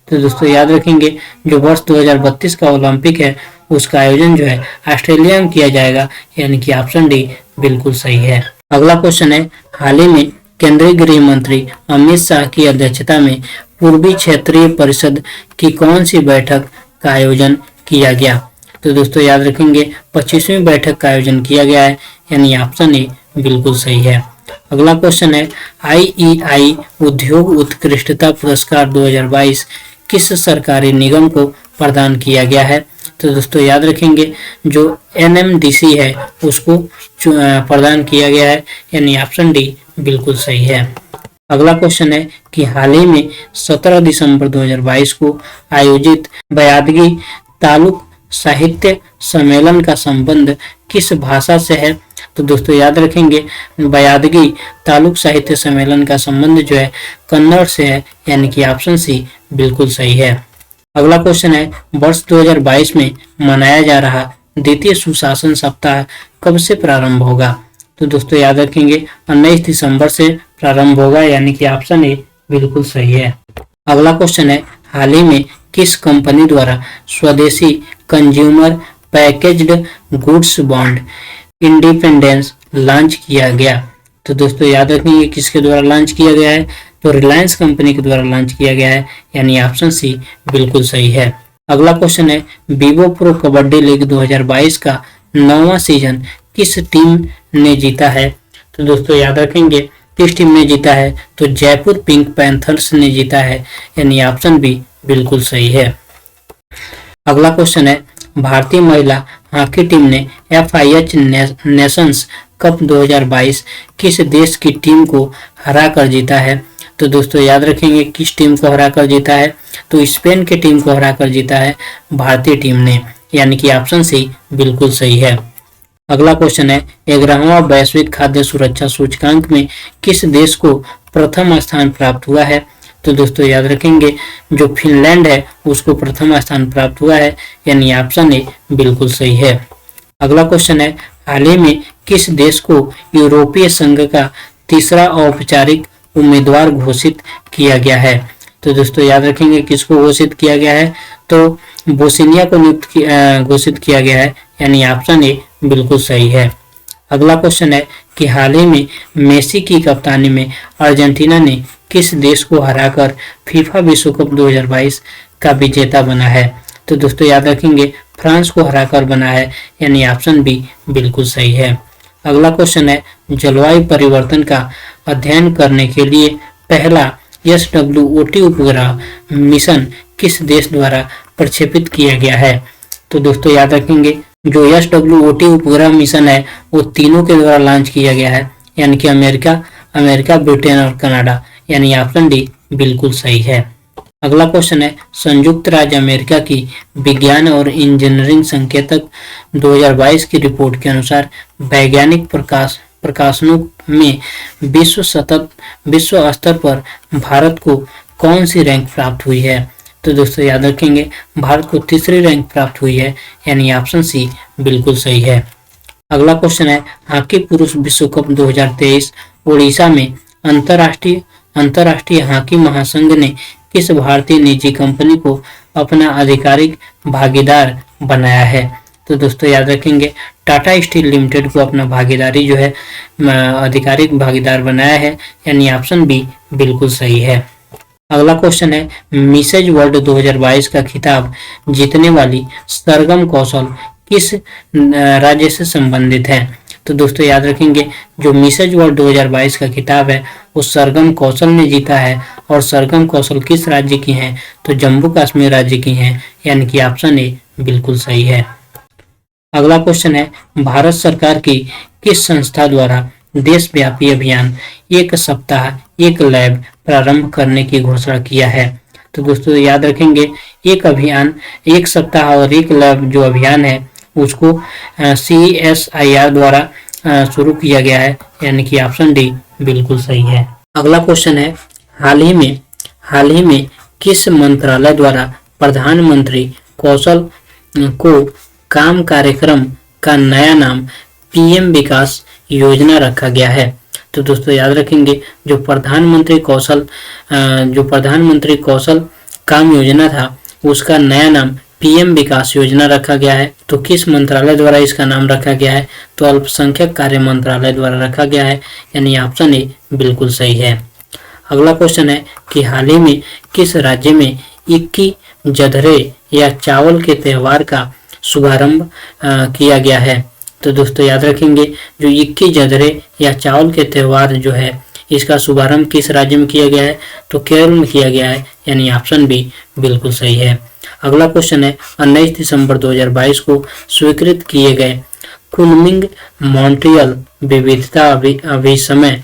तो दोस्तों याद रखेंगे जो वर्ष 2032 का ओलंपिक है उसका आयोजन जो है ऑस्ट्रेलिया में किया जाएगा, यानी कि ऑप्शन डी बिल्कुल सही है। अगला क्वेश्चन है, हाल ही में केंद्रीय गृह मंत्री अमित शाह की अध्यक्षता में पूर्वी क्षेत्रीय परिषद की कौन सी बैठक का आयोजन किया गया। तो दोस्तों याद रखेंगे 25वीं बैठक का आयोजन किया गया है, यानी ऑप्शन ए बिल्कुल सही है। अगला क्वेश्चन है, IEI उद्योग उत्कृष्टता पुरस्कार 2022 किस सरकारी निगम को प्रदान किया गया है। तो दोस्तों याद रखेंगे जो NMDC है उसको प्रदान किया गया है, यानी ऑप्शन डी बिल्कुल सही है। अगला क्वेश्चन है कि हाल ही में 17 दिसंबर 2022 को आयोजित बयादगी तालुक साहित्य सम्मेलन का संबंध किस भाषा से है। तो दोस्तों याद रखेंगे बयादगी तालुक साहित्य सम्मेलन का संबंध जो है कन्नड़ से है, यानी कि ऑप्शन सी बिल्कुल सही है। अगला क्वेश्चन है, वर्ष 2022 में मनाया जा रहा द्वितीय सुशासन सप्ताह कब से प्रारंभ होगा। तो दोस्तों याद रखेंगे 19 दिसंबर से प्रारंभ होगा, यानी कि ऑप्शन ए बिल्कुल सही है। अगला क्वेश्चन है, हाल ही में किस कंपनी द्वारा स्वदेशी consumer packaged goods bond independence launch किया गया। तो दोस्तों याद रखेंगे किसके द्वारा लॉन्च किया गया है, तो रिलायंस कंपनी के द्वारा लॉन्च किया गया है, यानी ऑप्शन सी बिल्कुल सही है। अगला क्वेश्चन है, विवो प्रो कबड्डी लीग 2022 का 9वां सीजन किस टीम ने जीता है। तो दोस्तों याद रखेंगे किस टीम ने जीता है, तो जयपुर पिंक पैंथर्स ने जीता है, यानी ऑप्शन बी बिल्कुल सही है। अगला क्वेश्चन है, भारतीय महिला हॉकी टीम ने FIH नेशंस कप 2022 किस देश की टीम को हराकर जीता है। तो दोस्तों याद रखेंगे किस टीम को हराकर जीता है, तो स्पेन की टीम को हराकर जीता है भारतीय टीम ने, यानी कि ऑप्शन सी बिल्कुल सही है। अगला क्वेश्चन है, 11वां वैश्विक खाद्य सुरक्षा सूचकांक में किस देश को प्रथम स्थान प्राप्त हुआ है। तो दोस्तों याद रखेंगे जो फिनलैंड है उसको प्रथम स्थान प्राप्त हुआ है, यानी ऑप्शन ए बिल्कुल सही है। अगला क्वेश्चन है, हाल ही में किस देश को यूरोपीय संघ का तीसरा औपचारिक उम्मीदवार घोषित किया गया है। तो दोस्तों याद रखेंगे किसको घोषित किया गया है, तो बोस्निया को घोषित किया गया है, यानी ऑप्शन ए बिल्कुल सही है। अगला क्वेश्चन है कि हाल ही में मेसी की कप्तानी में अर्जेंटीना ने किस देश को हराकर फीफा विश्व कप 2022 का विजेता बना है। तो दोस्तों याद रखेंगे फ्रांस को हराकर बना है, यानी ऑप्शन बी बिल्कुल सही है। अगला क्वेश्चन है, जलवायु परिवर्तन का अध्ययन करने के लिए पहला SWOT उपग्रह मिशन किस देश द्वारा प्रक्षेपित किया गया है। तो दोस्तों याद रखेंगे जो SWOT उपग्रह मिशन है वो तीनों के द्वारा लॉन्च किया गया है, यानी कि अमेरिका, ब्रिटेन और कनाडा, यानी ऑप्शन डी बिल्कुल सही है। अगला क्वेश्चन है, संयुक्त राज्य अमेरिका की विज्ञान और इंजीनियरिंग संकेतक 2022 की रिपोर्ट के अनुसार वैज्ञानिक प्रकाश प्रकाशनों में विश्व स्तर पर भारत को कौन सी रैंक प्राप्त हुई है? तो दोस्तों याद रखेंगे, भारत को तीसरी रैंक प्राप्त हुई है, यानी ऑप्शन सी बिल्कुल सही है। अगला क्वेश्चन है, हॉकी पुरुष विश्व कप 2023 ओडिशा में अंतर्राष्ट्रीय हॉकी महासंघ ने किस भारतीय निजी कंपनी को अपना आधिकारिक भागीदार बनाया है? तो दोस्तों याद रखेंगे, टाटा स्टील लिमिटेड को अपना भागीदारी जो है आधिकारिक भागीदार बनाया है, यानी ऑप्शन बी बिल्कुल सही है। अगला क्वेश्चन है, मिसेज वर्ल्ड 2022 का खिताब जीतने वाली सरगम कौशल किस राज्य से संबंधित है? तो दोस्तों याद रखेंगे, जो मिसेज वर्ल्ड 2022 का खिताब है वो सरगम कौशल ने जीता है, और सरगम कौशल किस राज्य की हैं? तो जम्मू कश्मीर राज्य की हैं, यानी कि ऑप्शन ए बिल्कुल सही है। अगला क्वेश्चन है, भारत सरकार की किस संस्था द्वारा देशव्यापी अभियान एक सप्ताह एक लैब प्रारंभ करने की घोषणा किया है? तो दोस्तों याद रखेंगे, एक अभियान एक सप्ताह और एक लैब जो अभियान है उसको CSIR द्वारा शुरू किया गया है, यानी कि ऑप्शन डी बिल्कुल सही है। अगला क्वेश्चन है, हाल ही में किस मंत्रालय द्वारा प्रधानमंत्री कौशल को काम कार्यक्रम का नया नाम PM विकास योजना रखा गया है? तो दोस्तों याद रखेंगे, जो प्रधानमंत्री कौशल काम योजना था उसका नया नाम PM विकास योजना रखा गया है। तो किस मंत्रालय द्वारा इसका नाम रखा गया है? तो अल्पसंख्यक कार्य मंत्रालय द्वारा रखा गया है, यानी ऑप्शन ए बिल्कुल सही है। अगला क्वेश्चन है कि हाल ही में किस राज्य में इक्की जधरे या चावल के त्योहार का शुभारंभ किया गया है? तो दोस्तों याद रखेंगे, जो इक्की जधरे या चावल के त्योहार जो है इसका शुभारंभ किस राज्य में किया गया है? तो केरल में किया गया है, यानी ऑप्शन बी बिल्कुल सही है। अगला क्वेश्चन है, 19 दिसंबर 2022 को स्वीकृत किए गए कुनमिंग मॉन्ट्रियल विविधता अभिसमय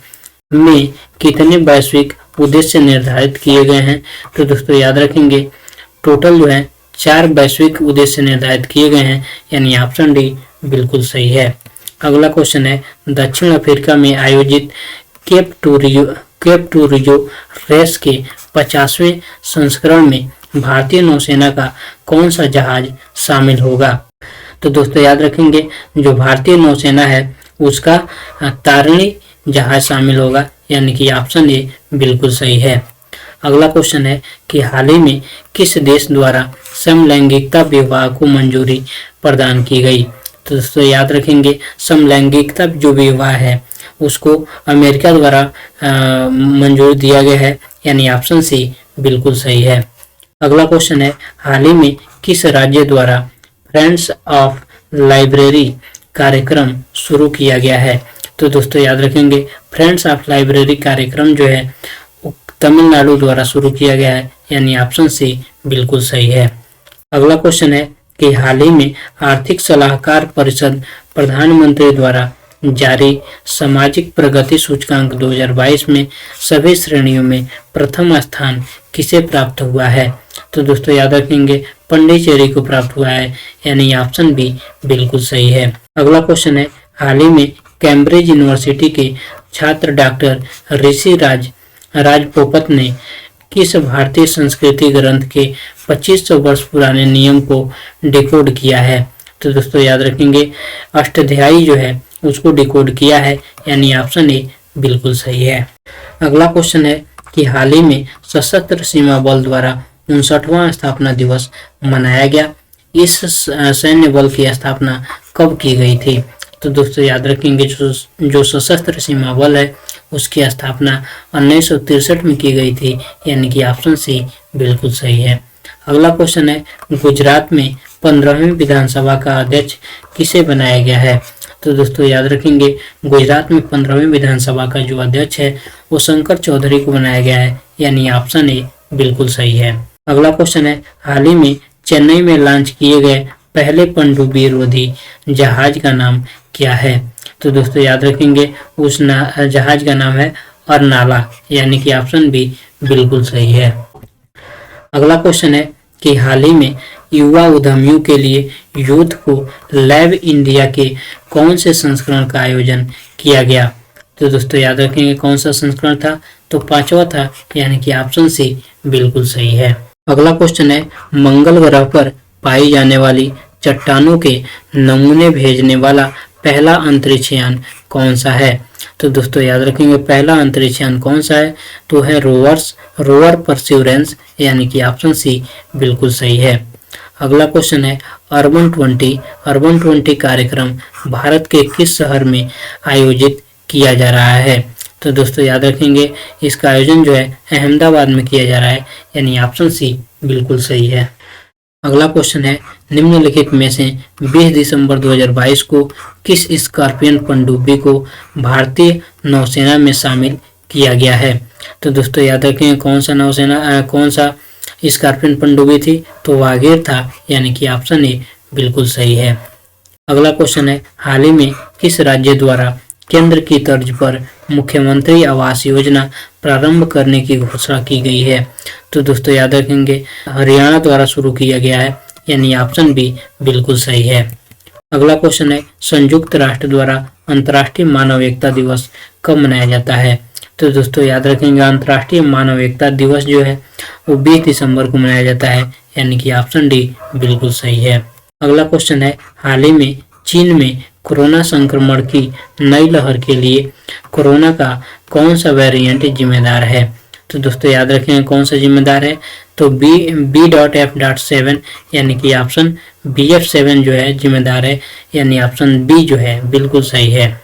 में कितने वैश्विक उद्देश्य निर्धारित किए गए हैं? तो दोस्तों याद रखेंगे, टोटल जो है 4 वैश्विक उद्देश्य निर्धारित किए गए हैं, यानी ऑप्शन डी बिल्कुल सही है। अगला क्वेश्चन है, दक्षिण अफ्रीका में आयोजित केप टूरियो रेस के 50वें संस्करण में भारतीय नौसेना का कौन सा जहाज शामिल होगा? तो दोस्तों याद रखेंगे, जो भारतीय नौसेना है उसका तारिणी जहाज शामिल होगा, यानी कि ऑप्शन ए बिल्कुल सही है। अगला क्वेश्चन है कि हाल ही में किस देश द्वारा समलैंगिकता विवाह को मंजूरी प्रदान की गई? तो दोस्तों याद रखेंगे, समलैंगिकता जो विवाह है उसको अमेरिका द्वारा मंजूर दिया गया है, यानी ऑप्शन सी बिल्कुल सही है। अगला क्वेश्चन है, हाल ही में किस राज्य द्वारा फ्रेंड्स ऑफ लाइब्रेरी कार्यक्रम शुरू किया गया है? तो दोस्तों याद रखेंगे, फ्रेंड्स ऑफ लाइब्रेरी कार्यक्रम जो है तमिलनाडु द्वारा शुरू किया गया है, यानी ऑप्शन सी बिल्कुल सही है। अगला क्वेश्चन है कि हाल ही में आर्थिक सलाहकार परिषद प्रधानमंत्री द्वारा जारी सामाजिक प्रगति सूचकांक 2022 में सभी श्रेणियों में प्रथम स्थान किसे प्राप्त हुआ है? तो दोस्तों याद रखेंगे, पंडिचेरी को प्राप्त हुआ है, यानी ऑप्शन बी बिल्कुल सही है। अगला क्वेश्चन है, हाल ही में कैम्ब्रिज यूनिवर्सिटी के छात्र डॉक्टर ऋषि राजपोपत ने किस भारतीय संस्कृति ग्रंथ के 2500 वर्ष पुराने नियम को डिकोड किया है? तो दोस्तों याद रखेंगे, अष्टाध्यायी जो है उसको डिकोड किया है, यानी ऑप्शन ए बिल्कुल सही है। अगला क्वेश्चन है कि हाल ही में सशस्त्र सीमा बल द्वारा 59वां स्थापना दिवस मनाया गया, इस सैन्य बल की स्थापना कब की गई थी? तो दोस्तों याद रखेंगे, जो सशस्त्र सीमा बल है उसकी स्थापना 1963 में की गई थी, यानी कि ऑप्शन सी बिल्कुल सही है। अगला क्वेश्चन है, गुजरात में 15वीं विधानसभा का अध्यक्ष किसे बनाया गया है? तो दोस्तों याद रखेंगे, गुजरात में 15वीं विधानसभा का जो अध्यक्ष है वो शंकर चौधरी को बनाया गया है, यानी ऑप्शन ए बिल्कुल सही है। अगला क्वेश्चन है, हाल ही में चेन्नई में लॉन्च किए गए पहले पनडुब्बी रोधी जहाज का नाम क्या है? तो दोस्तों याद रखेंगे, उस जहाज का नाम है अरनाला, यानी कि ऑप्शन बी बिल्कुल सही है। अगला क्वेश्चन है कि हाल ही में युवा उद्यमियों के लिए यूथ को लैब इंडिया के कौन से संस्करण का आयोजन किया गया? तो दोस्तों याद रखेंगे कौन सा संस्करण था, तो 5वां था, यानी कि ऑप्शन सी बिल्कुल सही है। अगला क्वेश्चन है, मंगल ग्रह पर पाई जाने वाली चट्टानों के नमूने भेजने वाला पहला अंतरिक्ष यान कौन सा है? तो दोस्तों याद रखेंगे पहला अंतरिक्ष यान कौन सा है, तो है रोवर परसिवरेंस, यानी कि ऑप्शन सी बिल्कुल सही है। अगला क्वेश्चन है, अर्बन 20 कार्यक्रम भारत के किस शहर में आयोजित किया जा रहा है? तो दोस्तों याद रखेंगे इसका आयोजन जो है अहमदाबाद में किया जा रहा है, यानी ऑप्शन सी बिल्कुल सही है। अगला क्वेश्चन है, निम्नलिखित में से 20 दिसंबर 2022 को किस स्कॉर्पियन पनडुब्बी को भारतीय नौसेना में शामिल किया गया है? तो दोस्तों याद रखेंगे कौन सा स्कॉर्पियन पनडुब्बी थी, तो वागीर था, यानी कि ऑप्शन ए बिल्कुल सही है। अगला क्वेश्चन है, हाल ही में किस राज्य द्वारा केंद्र की तर्ज पर मुख्यमंत्री आवास योजना प्रारंभ करने की घोषणा की गई है? तो दोस्तों याद रखेंगे हरियाणा द्वारा शुरू किया गया है, यानी ऑप्शन बी बिल्कुल सही है। अगला क्वेश्चन है, संयुक्त राष्ट्र द्वारा अंतर्राष्ट्रीय मानव एकता दिवस कब मनाया जाता है? तो दोस्तों याद रखेंगे अंतर्राष्ट्रीय मानव एकता दिवस जो है वो 20 दिसंबर को मनाया जाता है, यानी कि ऑप्शन डी बिल्कुल सही है। अगला क्वेश्चन है, हाल ही में चीन में कोरोना संक्रमण की नई लहर के लिए कोरोना का कौन सा वेरिएंट जिम्मेदार है? तो दोस्तों याद रखेंगे कौन सा जिम्मेदार है, तो B.F.7, यानी कि ऑप्शन BF7 जो है जिम्मेदार है, यानी ऑप्शन बी जो है बिल्कुल सही है।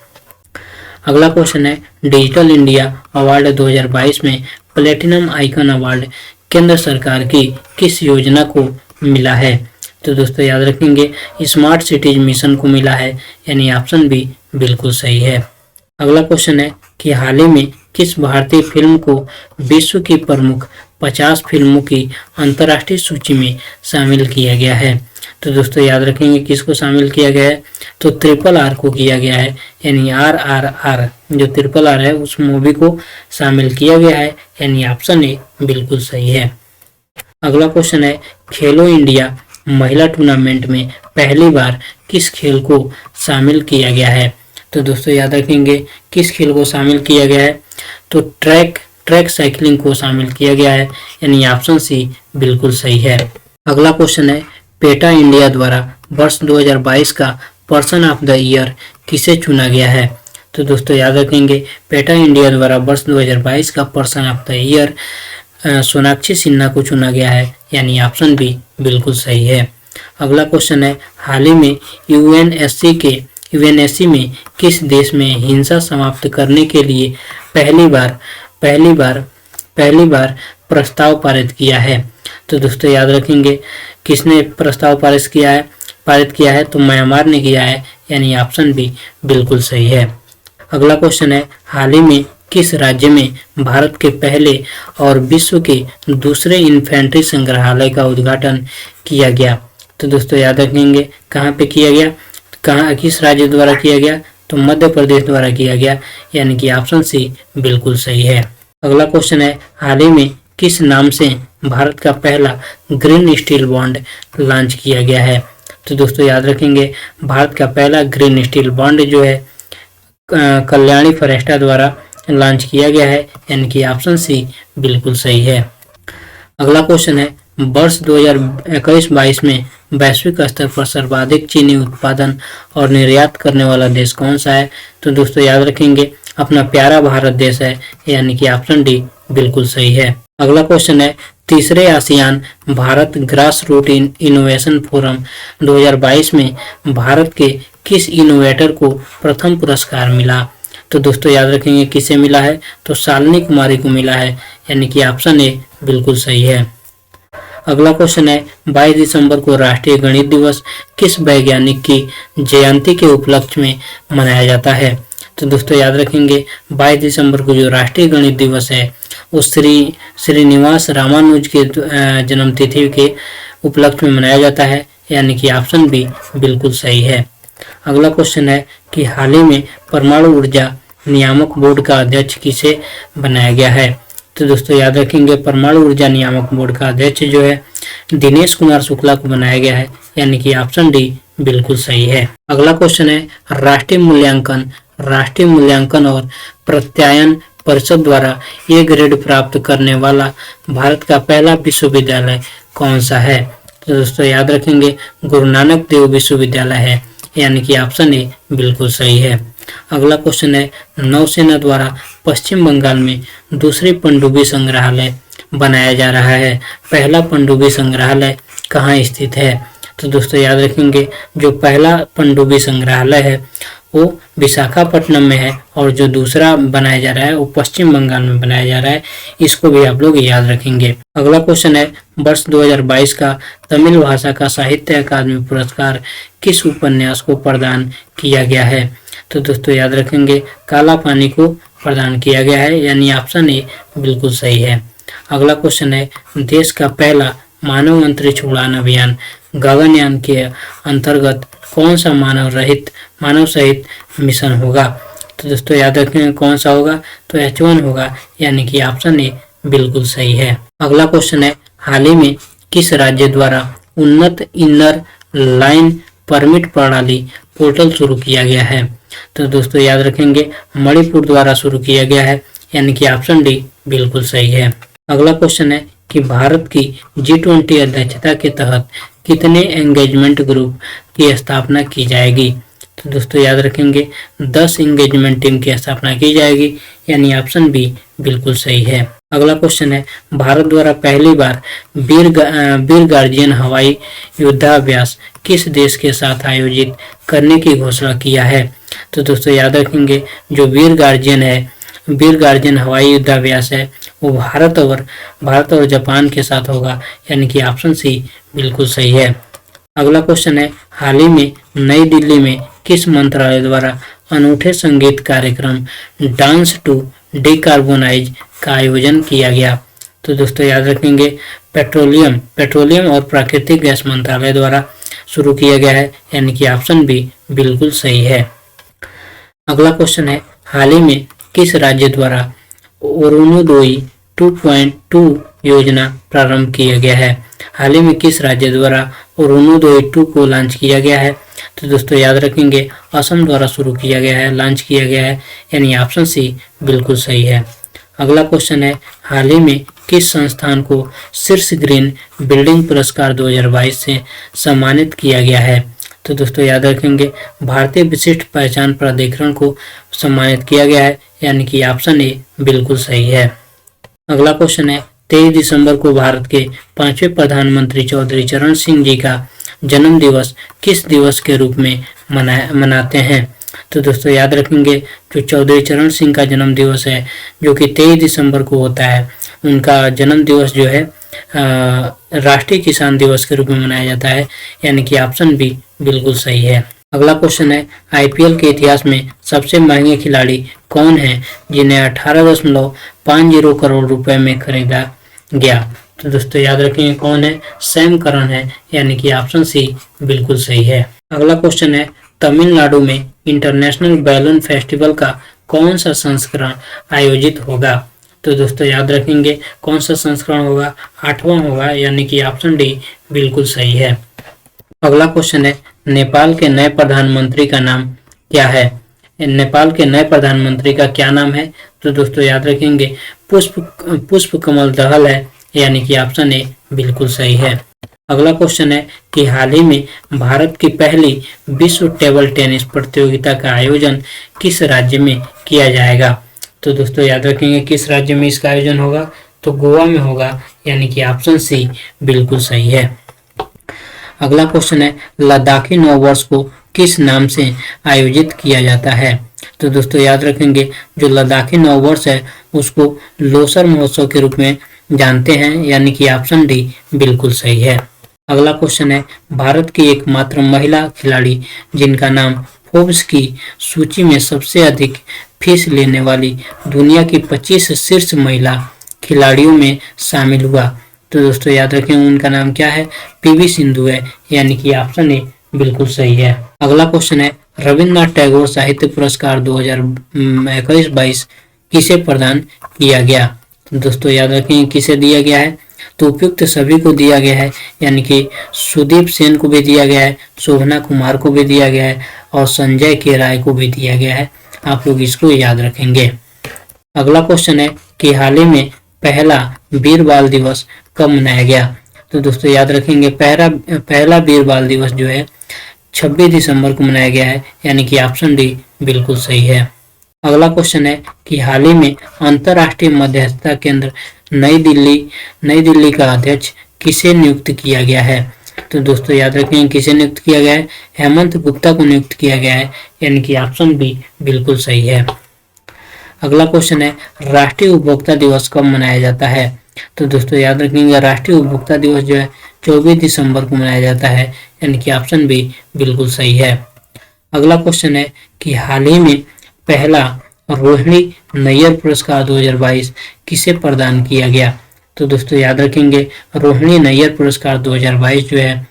अगला क्वेश्चन है, डिजिटल इंडिया अवार्ड 2022 में प्लेटिनम आइकन अवार्ड केंद्र सरकार की किस योजना को मिला है? तो दोस्तों याद रखेंगे स्मार्ट सिटीज मिशन को मिला है, यानी ऑप्शन बी बिल्कुल सही है। अगला क्वेश्चन है कि हाल ही में किस भारतीय फिल्म को विश्व की प्रमुख 50 फिल्मों की अंतर्राष्ट्रीय सूची में शामिल किया गया है? तो दोस्तों याद रखेंगे किसको शामिल किया गया है, तो RRR को किया गया है, यानी RRR जो RRR है उस मूवी को शामिल किया गया है, यानी ऑप्शन ए बिल्कुल सही है। अगला क्वेश्चन है, खेलो इंडिया महिला टूर्नामेंट में पहली बार किस खेल को शामिल किया गया है? तो दोस्तों याद रखेंगे किस खेल को शामिल किया गया है, तो ट्रैक साइकिलिंग को शामिल किया गया है, यानी ऑप्शन सी बिल्कुल सही है। अगला क्वेश्चन है, पेटा इंडिया द्वारा वर्ष 2022 का पर्सन ऑफ द ईयर किसे चुना गया है? तो दोस्तों याद रखेंगे पेटा इंडिया द्वारा वर्ष 2022 का person of the year Sonakshi Sinha को चुना गया है, यानी ऑप्शन बी बिल्कुल सही है। अगला क्वेश्चन है, हाल ही में यूएनएससी में किस देश में हिंसा समाप्त करने के लिए पहली बार प्रस्ताव पारित किया है? तो दोस्तों याद रखेंगे किसने प्रस्ताव पारित किया है, तो म्यांमार ने किया है, यानी ऑप्शन बी बिल्कुल सही है। अगला क्वेश्चन है, हाल ही में किस राज्य में भारत के पहले और विश्व के दूसरे इन्फेंट्री संग्रहालय का उद्घाटन किया गया? तो दोस्तों याद रखेंगे कहाँ पे किया गया, किस राज्य द्वारा किया गया, तो मध्य प्रदेश द्वारा किया गया, यानी कि ऑप्शन सी बिल्कुल सही है। अगला क्वेश्चन है, हाल ही में किस नाम से भारत का पहला ग्रीन स्टील बॉन्ड लॉन्च किया गया है? तो दोस्तों याद रखेंगे भारत का पहला ग्रीन स्टील बॉन्ड जो है कल्याणी फरेस्टा द्वारा लॉन्च किया गया है, यानी कि ऑप्शन सी बिल्कुल सही है। अगला क्वेश्चन है, वर्ष 2021-22 में वैश्विक स्तर पर सर्वाधिक चीनी उत्पादन और निर्यात करने वाला देश कौन सा है? तो दोस्तों याद रखेंगे अपना प्यारा भारत देश है, यानी कि ऑप्शन डी बिल्कुल सही है। अगला क्वेश्चन है, तीसरे ASEAN Bharat grass root innovation forum 2022 में भारत के किस इनोवेटर को प्रथम पुरस्कार मिला? तो दोस्तों याद रखेंगे किसे मिला है, तो शालिनी कुमारी को मिला है, यानी कि ऑप्शन ए बिल्कुल सही है। अगला क्वेश्चन है, 22 दिसंबर को राष्ट्रीय गणित दिवस किस वैज्ञानिक की जयंती के उपलक्ष्य में मनाया जाता है? तो दोस्तों याद रखेंगे 22 दिसंबर को जो राष्ट्रीय गणित दिवस है वो श्रीनिवास रामानुज के जन्मतिथि के उपलक्ष्य में मनाया जाता है, यानी कि ऑप्शन बी बिल्कुल सही है। अगला क्वेश्चन है कि हाल ही में परमाणु ऊर्जा नियामक बोर्ड का अध्यक्ष किसे बनाया गया है? तो दोस्तों याद रखेंगे परमाणु ऊर्जा नियामक बोर्ड का अध्यक्ष जो है दिनेश कुमार शुक्ला को बनाया गया है, यानी कि ऑप्शन डी बिल्कुल सही है। अगला क्वेश्चन है राष्ट्रीय मूल्यांकन और प्रत्यायन परिषद द्वारा ए ग्रेड प्राप्त करने वाला भारत का पहला विश्वविद्यालय कौन सा है? तो दोस्तों याद रखेंगे गुरु नानक देव विश्वविद्यालय है, यानी कि ऑप्शन ए बिल्कुल सही है। अगला क्वेश्चन है नौसेना द्वारा पश्चिम बंगाल में दूसरी पनडुब्बी संग्रहालय बनाया जा रहा है, पहला पनडुब्बी संग्रहालय कहाँ स्थित है? तो दोस्तों याद रखेंगे जो पहला पनडुब्बी संग्रहालय है वो विशाखापट्टनम में है, और जो दूसरा बनाया जा रहा है वो पश्चिम बंगाल में बनाया जा रहा है, इसको भी आप लोग याद रखेंगे। अगला क्वेश्चन है वर्ष 2022 का तमिल भाषा का साहित्य अकादमी पुरस्कार किस उपन्यास को प्रदान किया गया है? तो दोस्तों याद रखेंगे काला पानी को प्रदान किया गया है, यानी ऑप्शन ए बिल्कुल सही है। अगला क्वेश्चन है देश का पहला मानव अंतरिक्ष उड़ान अभियान गगनयान के अंतर्गत कौन सा मानव सहित मिशन होगा? तो दोस्तों याद रखेंगे कौन सा होगा? तो H1 होगा, यानी कि ऑप्शन ए बिल्कुल सही है। अगला क्वेश्चन है हाल ही में किस राज्य द्वारा उन्नत इनर लाइन परमिट प्रणाली पोर्टल शुरू किया गया है? तो दोस्तों याद रखेंगे मणिपुर द्वारा शुरू किया गया है, यानी कि ऑप्शन डी बिल्कुल सही है। अगला क्वेश्चन है कि भारत की G20 अध्यक्षता के तहत कितने एंगेजमेंट ग्रुप की स्थापना की जाएगी? तो दोस्तों याद रखेंगे 10 एंगेजमेंट टीम की स्थापना की जाएगी, यानी ऑप्शन बी बिल्कुल सही है। अगला क्वेश्चन है भारत द्वारा पहली बार वीर गार्जियन हवाई युद्धाभ्यास किस देश के साथ आयोजित करने की घोषणा किया है? तो दोस्तों याद रखेंगे जो वीर गार्जियन हवाई युद्धाभ्यास है वो भारत और जापान के साथ होगा, यानी कि ऑप्शन सी बिल्कुल सही है। अगला क्वेश्चन है हाल ही में नई दिल्ली में किस मंत्रालय द्वारा अनूठे संगीत कार्यक्रम डांस टू डिकार्बोनाइज का आयोजन किया गया? तो दोस्तों याद रखेंगे पेट्रोलियम और प्राकृतिक गैस मंत्रालय द्वारा शुरू किया गया है, यानी कि ऑप्शन बी बिल्कुल सही है। अगला क्वेश्चन है हाल ही में किस राज्य द्वारा अरुणोदय 2.2 योजना प्रारंभ किया गया है? हाल ही में किस राज्य द्वारा अरुणोदय 2 को लॉन्च किया गया है? तो दोस्तों याद रखेंगे असम द्वारा शुरू किया गया है, लॉन्च किया गया है, यानी ऑप्शन सी बिल्कुल सही है। अगला क्वेश्चन है हाल ही में किस संस्थान को शीर्ष ग्रीन बिल्डिंग पुरस्कार 2022 से सम्मानित किया गया है? तो दोस्तों याद रखेंगे भारतीय विशिष्ट पहचान प्राधिकरण को सम्मानित किया गया है, यानी कि ऑप्शन ए बिल्कुल सही है। अगला क्वेश्चन है 23 दिसंबर को भारत के 5वें प्रधानमंत्री चौधरी चरण सिंह जी का जन्म दिवस किस दिवस के रूप में मनाते हैं? तो दोस्तों याद रखेंगे जो चौधरी चरण सिंह का जन्म दिवस है जो कि 23 दिसंबर को होता है, उनका जन्म दिवस जो है राष्ट्रीय किसान दिवस के रूप में मनाया जाता है, यानी कि ऑप्शन बी बिल्कुल सही है। अगला क्वेश्चन है आईपीएल के इतिहास में सबसे महंगे खिलाड़ी कौन हैं जिन्हें 18.50 करोड़ रुपए में खरीदा गया? तो दोस्तों याद रखेंगे कौन है? सैम करन है, यानी कि ऑप्शन सी बिल्कुल सही है। अगला क्वेश्चन है तमिलनाडु में इंटरनेशनल बैलून फेस्टिवल का कौन सा संस्करण आयोजित होगा? तो दोस्तों याद रखेंगे कौन सा संस्करण होगा? 8वां होगा, यानी कि ऑप्शन डी बिल्कुल सही है। अगला क्वेश्चन है नेपाल के नए प्रधानमंत्री का नाम क्या है? नेपाल के नए प्रधानमंत्री का क्या नाम है? तो दोस्तों याद रखेंगे पुष्प कमल दहल है, यानी कि ऑप्शन ए बिल्कुल सही है। अगला क्वेश्चन है कि हाल ही में भारत की पहली विश्व टेबल टेनिस प्रतियोगिता का आयोजन किस राज्य में किया जाएगा? तो दोस्तों याद रखेंगे किस राज्य में इसका आयोजन होगा? तो गोवा में होगा, यानी कि ऑप्शन सी बिल्कुल सही है। अगला क्वेश्चन है लद्दाखी नववर्ष को किस नाम से आयोजित किया जाता है? तो दोस्तों याद रखेंगे जो लद्दाखी नववर्ष है उसको लोसर महोत्सव के रूप में जानते हैं, यानी कि ऑप्शन डी बिल्कुल सही है। अगला क्वेश्चन है भारत की एकमात्र महिला खिलाड़ी जिनका नाम फोर्ब्स की सूची में सबसे अधिक फीस लेने वाली दुनिया की 25 शीर्ष महिला खिलाड़ियों में शामिल हुआ? तो दोस्तों याद रखें उनका नाम क्या है? पीवी सिंधु है, यानी कि ऑप्शन ए बिल्कुल सही है। अगला क्वेश्चन है रविन्द्रनाथ टैगोर साहित्य पुरस्कार 2021-22 किसे प्रदान किया गया? तो दोस्तों याद रखेंगे किसे दिया गया है, तो उपयुक्त सभी को दिया गया है, यानी कि सुदीप सेन को भी दिया गया है, शोभना कुमार को भी दिया गया है और संजय के राय को भी दिया गया है। आप लोग इसको याद रखेंगे। अगला क्वेश्चन है कि हाल ही में पहला वीर बाल दिवस कब मनाया गया। तो दोस्तों याद रखेंगे पहला वीर बाल दिवस जो है 26 दिसंबर को मनाया गया है, यानी कि ऑप्शन डी बिल्कुल सही है। अगला क्वेश्चन है कि हाल ही में अंतर्राष्ट्रीय मध्यस्थता केंद्र नई दिल्ली का अध्यक्ष किसे नियुक्त किया गया है। तो दोस्तों याद रखें किसे नियुक्त किया गया है, हेमंत गुप्ता को नियुक्त किया गया है, यानी कि ऑप्शन बी बिल्कुल सही है। अगला क्वेश्चन है राष्ट्रीय उपभोक्ता दिवस कब मनाया जाता है। तो दोस्तों याद रखेंगे राष्ट्रीय उपभोक्ता दिवस जो है 24 दिसंबर को मनाया जाता है, यानी कि ऑप्शन बी बिल्कुल सही है। अगला क्वेश्चन है कि हाल ही में पहला रोहिणी नैयर पुरस्कार 2022 किसे प्रदान किया गया। तो दोस्तों याद रखेंगे रोहिणी नैयर पुरस्कार 2022 जो है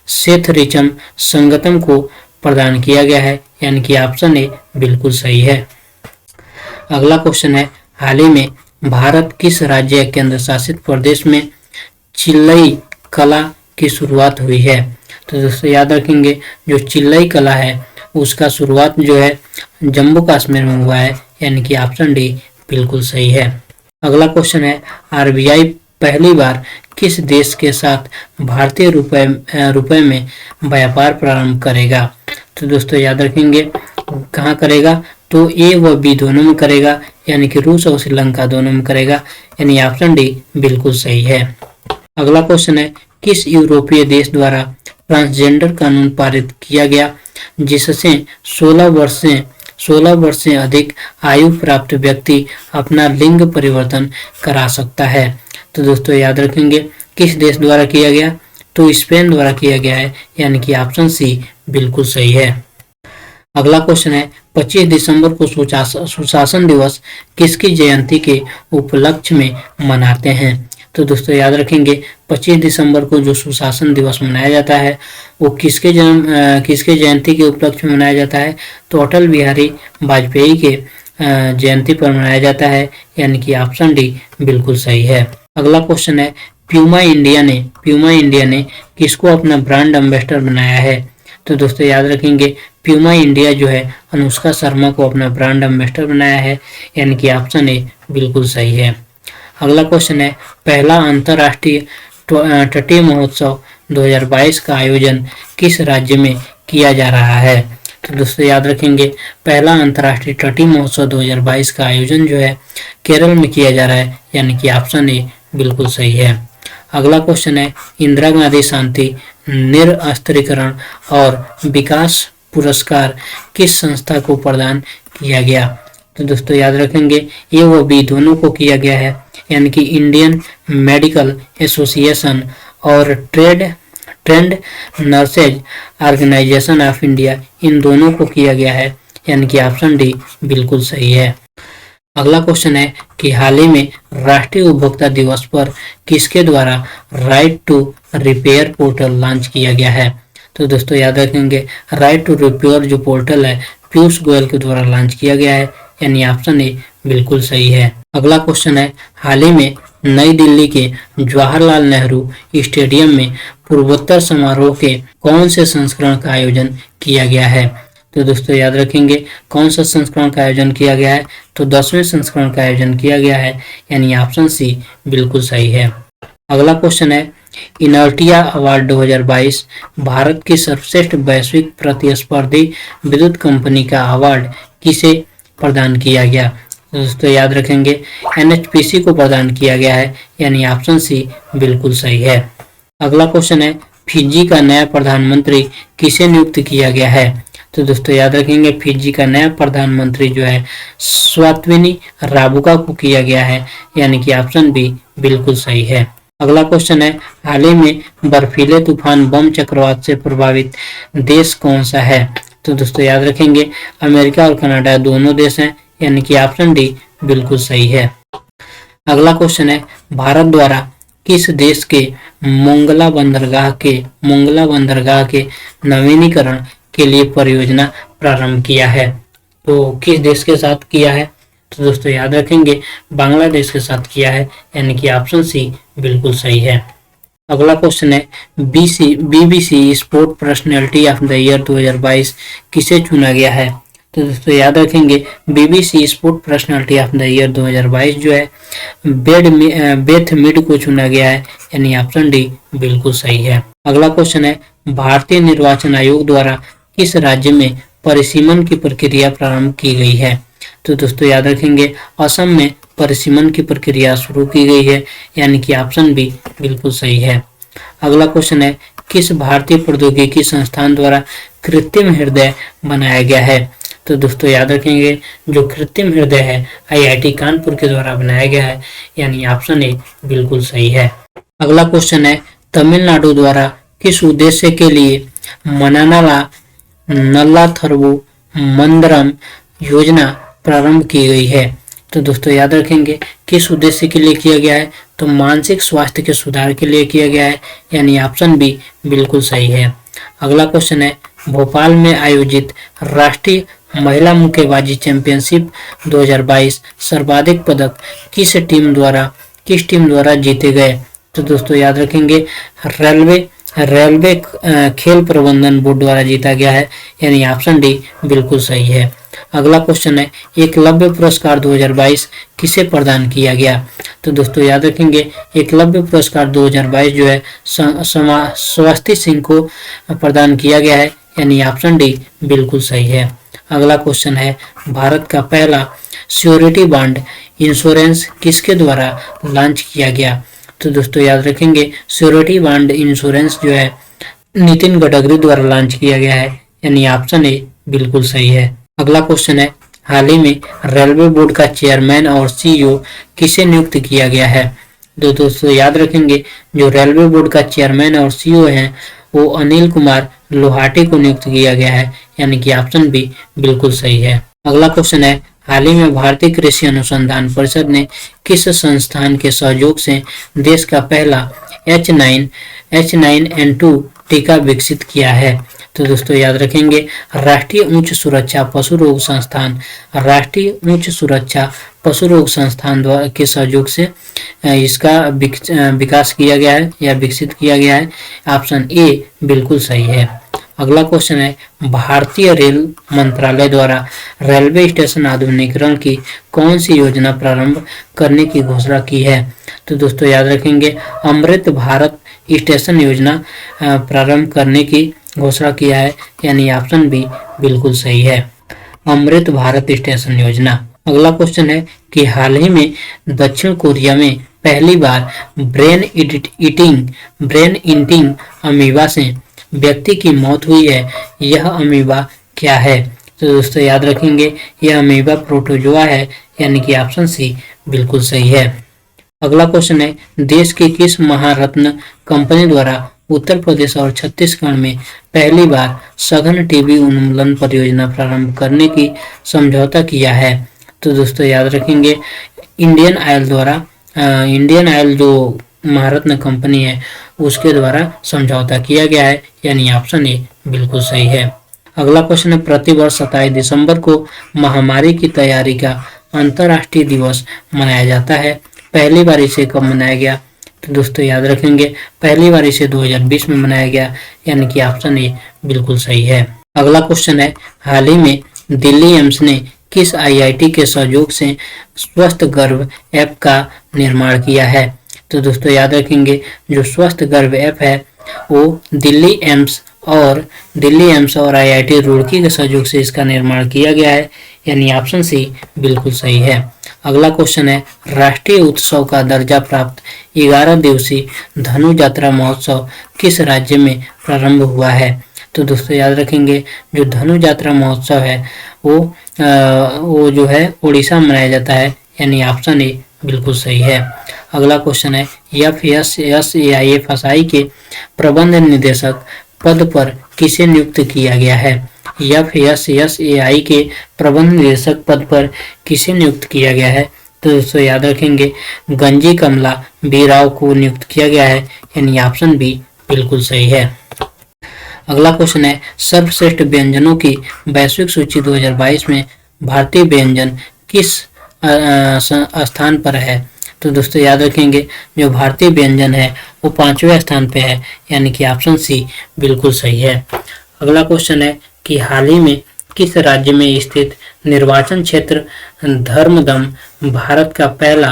सेठ रिचम संगतम को प्रदान किया गया है, यानी कि ऑप्शन ए बिल्कुल सही है। अगला क्वेश्चन है हाल ही में भारत किस राज्य केंद्र शासित प्रदेश में चिल्लई कला की शुरुआत हुई है। तो दोस्तों याद रखेंगे जो चिल्लई कला है उसका शुरुआत जो है जम्मू कश्मीर में हुआ है, यानी कि ऑप्शन डी बिल्कुल सही है। अगला क्वेश्चन है आरबीआई पहली बार किस देश के साथ भारतीय रुपए में व्यापार प्रारंभ करेगा। तो दोस्तों याद रखेंगे कहाँ करेगा, तो ए व बी दोनों में करेगा, यानी कि रूस और श्रीलंका दोनों में करेगा, यानी ऑप्शन डी बिल्कुल सही है। अगला क्वेश्चन है किस यूरोपीय देश द्वारा ट्रांसजेंडर कानून पारित किया गया जिससे 16 वर्ष से अधिक आयु प्राप्त व्यक्ति अपना लिंग परिवर्तन करा सकता है। तो दोस्तों याद रखेंगे किस देश द्वारा किया गया, तो स्पेन द्वारा किया गया है, यानी कि ऑप्शन सी बिल्कुल सही है। अगला क्वेश्चन है 25 दिसंबर को सुशासन दिवस किसकी जयंती के उपलक्ष्य में मनाते हैं। तो दोस्तों याद रखेंगे 25 दिसंबर को जो सुशासन दिवस मनाया जाता है वो किसके जयंती के उपलक्ष्य में मनाया जाता है, तो अटल बिहारी वाजपेयी के जयंती पर मनाया जाता है, यानी कि ऑप्शन डी बिल्कुल सही है। अगला क्वेश्चन है प्यूमा इंडिया ने किसको अपना ब्रांड एम्बेसडर बनाया है। तो दोस्तों याद रखेंगे प्यूमा इंडिया जो है अनुष्का शर्मा को अपना ब्रांड एम्बेसडर बनाया है, यानी कि ऑप्शन ए बिल्कुल सही है। अगला क्वेश्चन है पहला अंतर्राष्ट्रीय तटीय महोत्सव 2022 का आयोजन किस राज्य में किया जा रहा है। तो दोस्तों याद रखेंगे पहला अंतर्राष्ट्रीय तटीय महोत्सव 2022 का आयोजन जो है केरल में किया जा रहा है, यानी कि ऑप्शन ए बिल्कुल सही है। अगला क्वेश्चन है इंदिरा गांधी शांति निरस्त्रीकरण और विकास पुरस्कार किस संस्था को प्रदान किया गया। तो दोस्तों याद रखेंगे ए व बी दोनों को किया गया है, यानी कि इंडियन मेडिकल एसोसिएशन और trained nurses organisation of India इन दोनों को किया गया है, यानी कि ऑप्शन डी बिल्कुल सही है। अगला क्वेश्चन है कि हाल ही में राष्ट्रीय उपभोक्ता दिवस पर किसके द्वारा right to repair portal launch किया गया है। तो दोस्तों याद रखेंगे राइट टू रिपेयर जो पोर्टल है पीयूष गोयल के द्वारा लॉन्च किया गया है, यानी ऑप्शन ए बिल्कुल सही है। अगला क्वेश्चन है हाल ही में नई दिल्ली के जवाहरलाल नेहरू स्टेडियम में पूर्वोत्तर समारोह के कौन से संस्करण का आयोजन किया गया है। तो दोस्तों याद रखेंगे कौन सा संस्करण का आयोजन किया गया है, तो 10वें संस्करण का आयोजन किया गया है, यानी ऑप्शन सी बिल्कुल सही है। अगला क्वेश्चन है इनर्टिया अवार्ड 2022 भारत की सर्वश्रेष्ठ वैश्विक प्रतिस्पर्धी विद्युत कंपनी का अवार्ड किसे प्रदान किया गया। दोस्तों याद रखेंगे एनएचपीसी को प्रदान किया गया है, यानी ऑप्शन सी बिल्कुल सही है। अगला क्वेश्चन है फिजी का नया प्रधानमंत्री किसे नियुक्त किया गया है। तो दोस्तों याद रखेंगे फिजी का नया प्रधानमंत्री जो है स्वातिनी राबुका को किया गया है, यानी कि ऑप्शन बी बिल्कुल सही है। अगला क्वेश्चन है हाल ही में बर्फीले तूफान बम चक्रवात से प्रभावित देश कौन सा है। तो दोस्तों याद रखेंगे अमेरिका और कनाडा दोनों देश हैं, यानी कि ऑप्शन डी बिल्कुल सही है। अगला क्वेश्चन है भारत द्वारा किस देश के मोंगला बंदरगाह के नवीनीकरण के लिए परियोजना प्रारंभ किया है। तो किस देश के साथ किया है, तो दोस्तों याद रखेंगे बांग्लादेश के साथ किया है, यानी कि ऑप्शन सी बिल्कुल सही है। अगला क्वेश्चन है BBC sport personality of the year 2022 किसे चुना गया है? तो दोस्तों याद रखेंगे BBC sport personality of the year 2022 जो है बेथ मिड को चुना गया है, यानी ऑप्शन डी बिल्कुल सही है। अगला क्वेश्चन है भारतीय निर्वाचन आयोग द्वारा किस राज्य में परिसीमन की प्रक्रिया प्रारंभ की गई है? तो दोस्तों याद रखेंगे असम में परिसीमन की प्रक्रिया शुरू की गई है, यानी कि ऑप्शन बी बिल्कुल सही है। अगला क्वेश्चन है किस भारतीय प्रौद्योगिकी संस्थान द्वारा कृत्रिम हृदय बनाया गया है? तो दोस्तों याद रखेंगे जो कृत्रिम हृदय है आईआईटी कानपुर के द्वारा बनाया गया है, यानी ऑप्शन ए बिल्कुल सही है। अगला क्वेश्चन है तमिलनाडु द्वारा किस उद्देश्य के लिए मननाला नल्लाथरवु मंदरम योजना प्रारंभ की गई है? तो दोस्तों याद रखेंगे किस उद्देश्य के लिए किया गया है? तो मानसिक स्वास्थ्य के सुधार के लिए किया गया है, यानी ऑप्शन बी बिल्कुल सही है। अगला क्वेश्चन है भोपाल में आयोजित राष्ट्रीय महिला मुक्केबाजी चैंपियनशिप 2022 सर्वाधिक पदक किस टीम द्वारा जीते गए? तो दोस्तों याद रखेंगे रेलवे खेल प्रबंधन बोर्ड द्वारा जीता गया है, यानी ऑप्शन डी बिल्कुल सही है। अगला क्वेश्चन है एकलव्य पुरस्कार 2022 किसे प्रदान किया गया? तो दोस्तों याद रखेंगे एकलव्य पुरस्कार 2022 जो है स्वस्ति सिंह को प्रदान किया गया है, यानी ऑप्शन डी बिल्कुल सही है। अगला क्वेश्चन है भारत का पहला श्योरिटी बॉन्ड इंश्योरेंस किसके द्वारा लॉन्च किया गया? तो दोस्तों याद रखेंगे श्योरिटी बॉन्ड इंश्योरेंस जो है नितिन गडकरी द्वारा लॉन्च किया गया है, यानी ऑप्शन ए बिल्कुल सही है। अगला क्वेश्चन है हाल ही में रेलवे बोर्ड का चेयरमैन और सीईओ किसे नियुक्त किया गया है? तो दोस्तों याद रखेंगे जो रेलवे बोर्ड का चेयरमैन और सीईओ हैं वो अनिल कुमार लोहाटी को नियुक्त किया गया है, यानी कि ऑप्शन बी बिल्कुल सही है। अगला क्वेश्चन है हाल ही में भारतीय कृषि अनुसंधान परिषद ने किस संस्थान के सहयोग से देश का पहला H9N2 टीका विकसित किया है? तो दोस्तों याद रखेंगे राष्ट्रीय उच्च सुरक्षा पशु रोग संस्थान द्वारा के सहयोग से इसका विकास किया गया है या विकसित किया गया है, ऑप्शन ए बिल्कुल सही है। अगला क्वेश्चन है भारतीय रेल मंत्रालय द्वारा रेलवे स्टेशन आधुनिकीकरण की कौन सी योजना प्रारंभ करने की घोषणा की है? तो दोस्तों याद रखेंगे अमृत भारत स्टेशन योजना प्रारंभ करने की घोषणा किया है, यानी ऑप्शन बी बिल्कुल सही है, अमृत भारत स्टेशन योजना। अगला क्वेश्चन है कि हाल ही में दक्षिण कोरिया में पहली बार ब्रेन ईटिंग अमीबा से व्यक्ति की मौत हुई है, यह अमीबा क्या है? तो दोस्तों याद रखेंगे यह अमीबा प्रोटोजोआ है, यानी कि ऑप्शन सी बिल्कुल सही है। अगला क्वेश्चन है देश की किस महारत्न कंपनी द्वारा उत्तर प्रदेश और छत्तीसगढ़ में पहली बार सघन टीबी उन्मूलन परियोजना प्रारंभ करने की समझौता किया है? तो दोस्तों याद रखेंगे इंडियन ऑयल जो महारत्न कंपनी है उसके द्वारा समझौता किया गया है, यानी ऑप्शन ए बिल्कुल सही है। अगला क्वेश्चन है प्रतिवर्ष 27 दिसंबर को महामारी की तैयारी का अंतर्राष्ट्रीय दिवस मनाया जाता है, पहली बार इसे कब मनाया गया? तो दोस्तों याद रखेंगे पहली बार इसे 2020 में मनाया गया, यानी कि ऑप्शन ए बिल्कुल सही है। अगला क्वेश्चन है हाल ही में दिल्ली एम्स ने किस आईआईटी के सहयोग से स्वस्थ गर्भ ऐप का निर्माण किया है? तो दोस्तों याद रखेंगे जो स्वस्थ गर्भ ऐप है वो दिल्ली एम्स और आईआईटी रुड़की के सहयोग से इसका निर्माण किया गया है, यानी ऑप्शन सी बिल्कुल सही है। अगला क्वेश्चन है राष्ट्रीय उत्सव का दर्जा प्राप्त 11 दिवसीय धनु यात्रा महोत्सव किस राज्य में प्रारंभ हुआ है? तो दोस्तों याद रखेंगे जो धनु यात्रा महोत्सव है वो जो है उड़ीसा में मनाया जाता है, यानी ऑप्शन ए बिल्कुल सही है। अगला क्वेश्चन है FSSAI के प्रबंध निदेशक पद पर किसे नियुक्त किया गया है? FSSAI के प्रबंध निदेशक पद पर किसे नियुक्त किया गया है? तो दोस्तों याद रखेंगे गंजी कमला बी राव को नियुक्त किया गया है, यानी ऑप्शन बी बिल्कुल सही है। अगला क्वेश्चन है सर्वश्रेष्ठ व्यंजनों की वैश्विक सूची 2022 में भारतीय व्यंजन किस स्थान पर है। तो दोस्तों याद रखेंगे जो भारतीय व्यंजन है वो 5वें स्थान पे है, यानी कि ऑप्शन सी बिल्कुल सही है। अगला क्वेश्चन है कि हाल ही में किस राज्य में स्थित निर्वाचन क्षेत्र धर्मदम भारत का पहला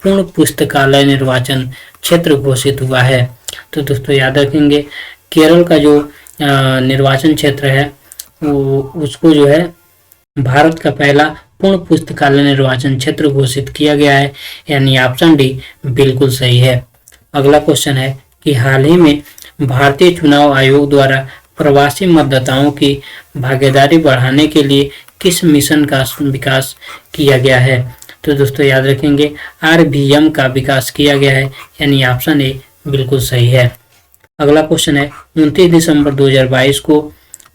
पूर्ण पुस्तकालय निर्वाचन क्षेत्र घोषित हुआ है? तो दोस्तों याद रखेंगे केरल का जो निर्वाचन क्षेत्र है वो उसको जो है भारत का पहला पूर्ण पुस्तकालय निर्वाचन क्षेत्र घोषित किया गया है, यानी ऑप्शन डी बिल्कुल सही है। अगला क्वेश्चन है कि हाल ही में भारतीय चुनाव आयोग द्वारा प्रवासी मतदाताओं की भागीदारी बढ़ाने के लिए किस मिशन का विकास किया गया है? तो दोस्तों याद रखेंगे RVM का विकास किया गया है, यानी ऑप्शन ए बिल्कुल सही है। अगला क्वेश्चन है 29 दिसंबर 2022 को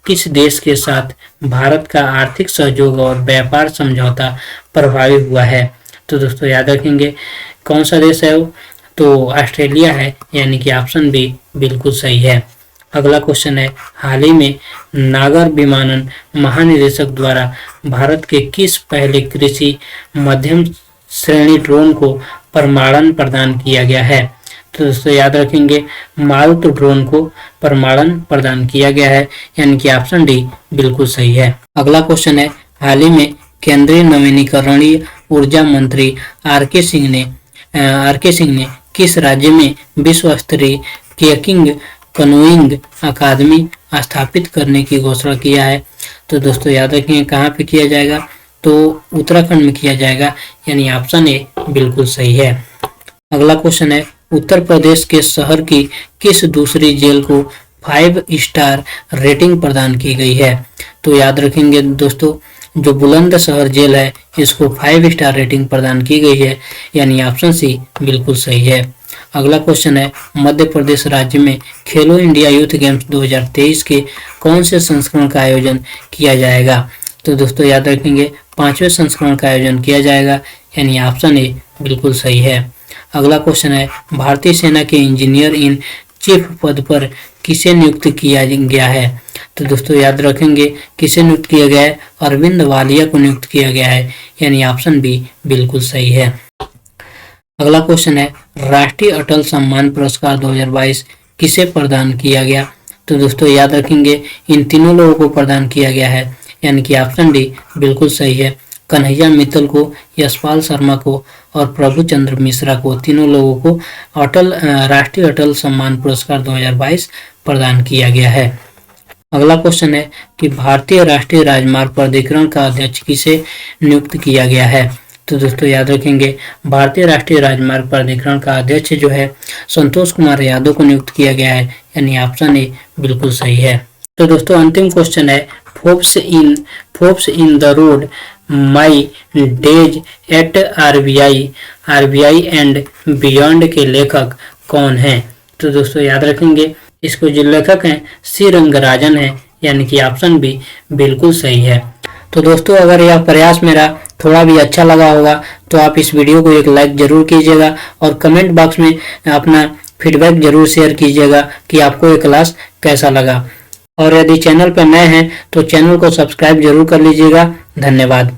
किस देश के साथ भारत का आर्थिक सहयोग और व्यापार समझौता प्रभावित हुआ है? तो दोस्तों याद रखेंगे कौन सा देश है वो? तो ऑस्ट्रेलिया है, यानी कि ऑप्शन बी बिल्कुल सही है। अगला क्वेश्चन है हाल ही में नागर विमानन महानिदेशक द्वारा भारत के किस पहले कृषि मध्यम श्रेणी ड्रोन को प्रमाणन प्रदान किया गया है? तो दोस्तों याद रखेंगे मारुत ड्रोन को प्रमाणन प्रदान किया गया है, यानी कि ऑप्शन डी बिल्कुल सही है। अगला क्वेश्चन है हाल ही में केंद्रीय नवीनीकरणीय ऊर्जा मंत्री आर के सिंह ने किस राज्य में विश्व स्तरीय केकिंग कनोइंग अकादमी स्थापित करने की घोषणा किया है? तो दोस्तों याद रखेंगे कहाँ पे किया जाएगा? तो उत्तराखंड में किया जाएगा, यानी ऑप्शन ए बिल्कुल सही है। अगला क्वेश्चन है उत्तर प्रदेश के शहर की किस दूसरी जेल को 5 स्टार रेटिंग प्रदान की गई है? तो याद रखेंगे दोस्तों जो बुलंदशहर जेल है इसको 5 स्टार रेटिंग प्रदान की गई है, यानी ऑप्शन सी बिल्कुल सही है। अगला क्वेश्चन है मध्य प्रदेश राज्य में खेलो इंडिया यूथ गेम्स 2023 के कौन से संस्करण का आयोजन किया जाएगा? तो दोस्तों याद रखेंगे 5वें संस्करण का आयोजन किया जाएगा, यानी ऑप्शन ए बिल्कुल सही है। अगला क्वेश्चन है भारतीय सेना के इंजीनियर इन चीफ पद पर किसे नियुक्त किया गया है? तो दोस्तों याद रखेंगे किसे नियुक्त किया गया है? अरविंद वालिया को नियुक्त किया गया है, यानी ऑप्शन बी बिल्कुल सही है। अगला क्वेश्चन है राष्ट्रीय अटल सम्मान पुरस्कार 2022 किसे प्रदान किया गया? तो दोस्तों याद रखेंगे इन तीनों लोगों को प्रदान किया गया है, यानी कि ऑप्शन डी बिल्कुल सही है। कन्हैया मित्तल को, यशपाल शर्मा को और प्रभु चंद्र मिश्रा को, तीनों लोगों को राष्ट्रीय अटल सम्मान पुरस्कार 2022 प्रदान किया गया है। अगला क्वेश्चन है कि भारतीय राष्ट्रीय राजमार्ग प्राधिकरण का अध्यक्ष किसे नियुक्त किया गया है? तो दोस्तों याद रखेंगे भारतीय राष्ट्रीय राजमार्ग प्राधिकरण का अध्यक्ष जो है संतोष कुमार यादव को नियुक्त किया गया है, यानी ऑप्शन ए बिल्कुल सही है। तो दोस्तों अंतिम क्वेश्चन है Forbes in the road my days at RBI and beyond के लेखक कौन हैं? तो दोस्तों याद रखेंगे इसको जो लेखक हैं सी रंगराजन है, यानी कि ऑप्शन बी बिल्कुल सही है। तो दोस्तों अगर यह प्रयास मेरा थोड़ा भी अच्छा लगा होगा तो आप इस वीडियो को एक लाइक जरूर कीजिएगा और कमेंट बॉक्स में अपना फीडबैक जरूर शेयर कीजिएगा कि आपको ये क्लास कैसा लगा। और यदि चैनल पर नए हैं तो चैनल को सब्सक्राइब जरूर कर लीजिएगा। धन्यवाद।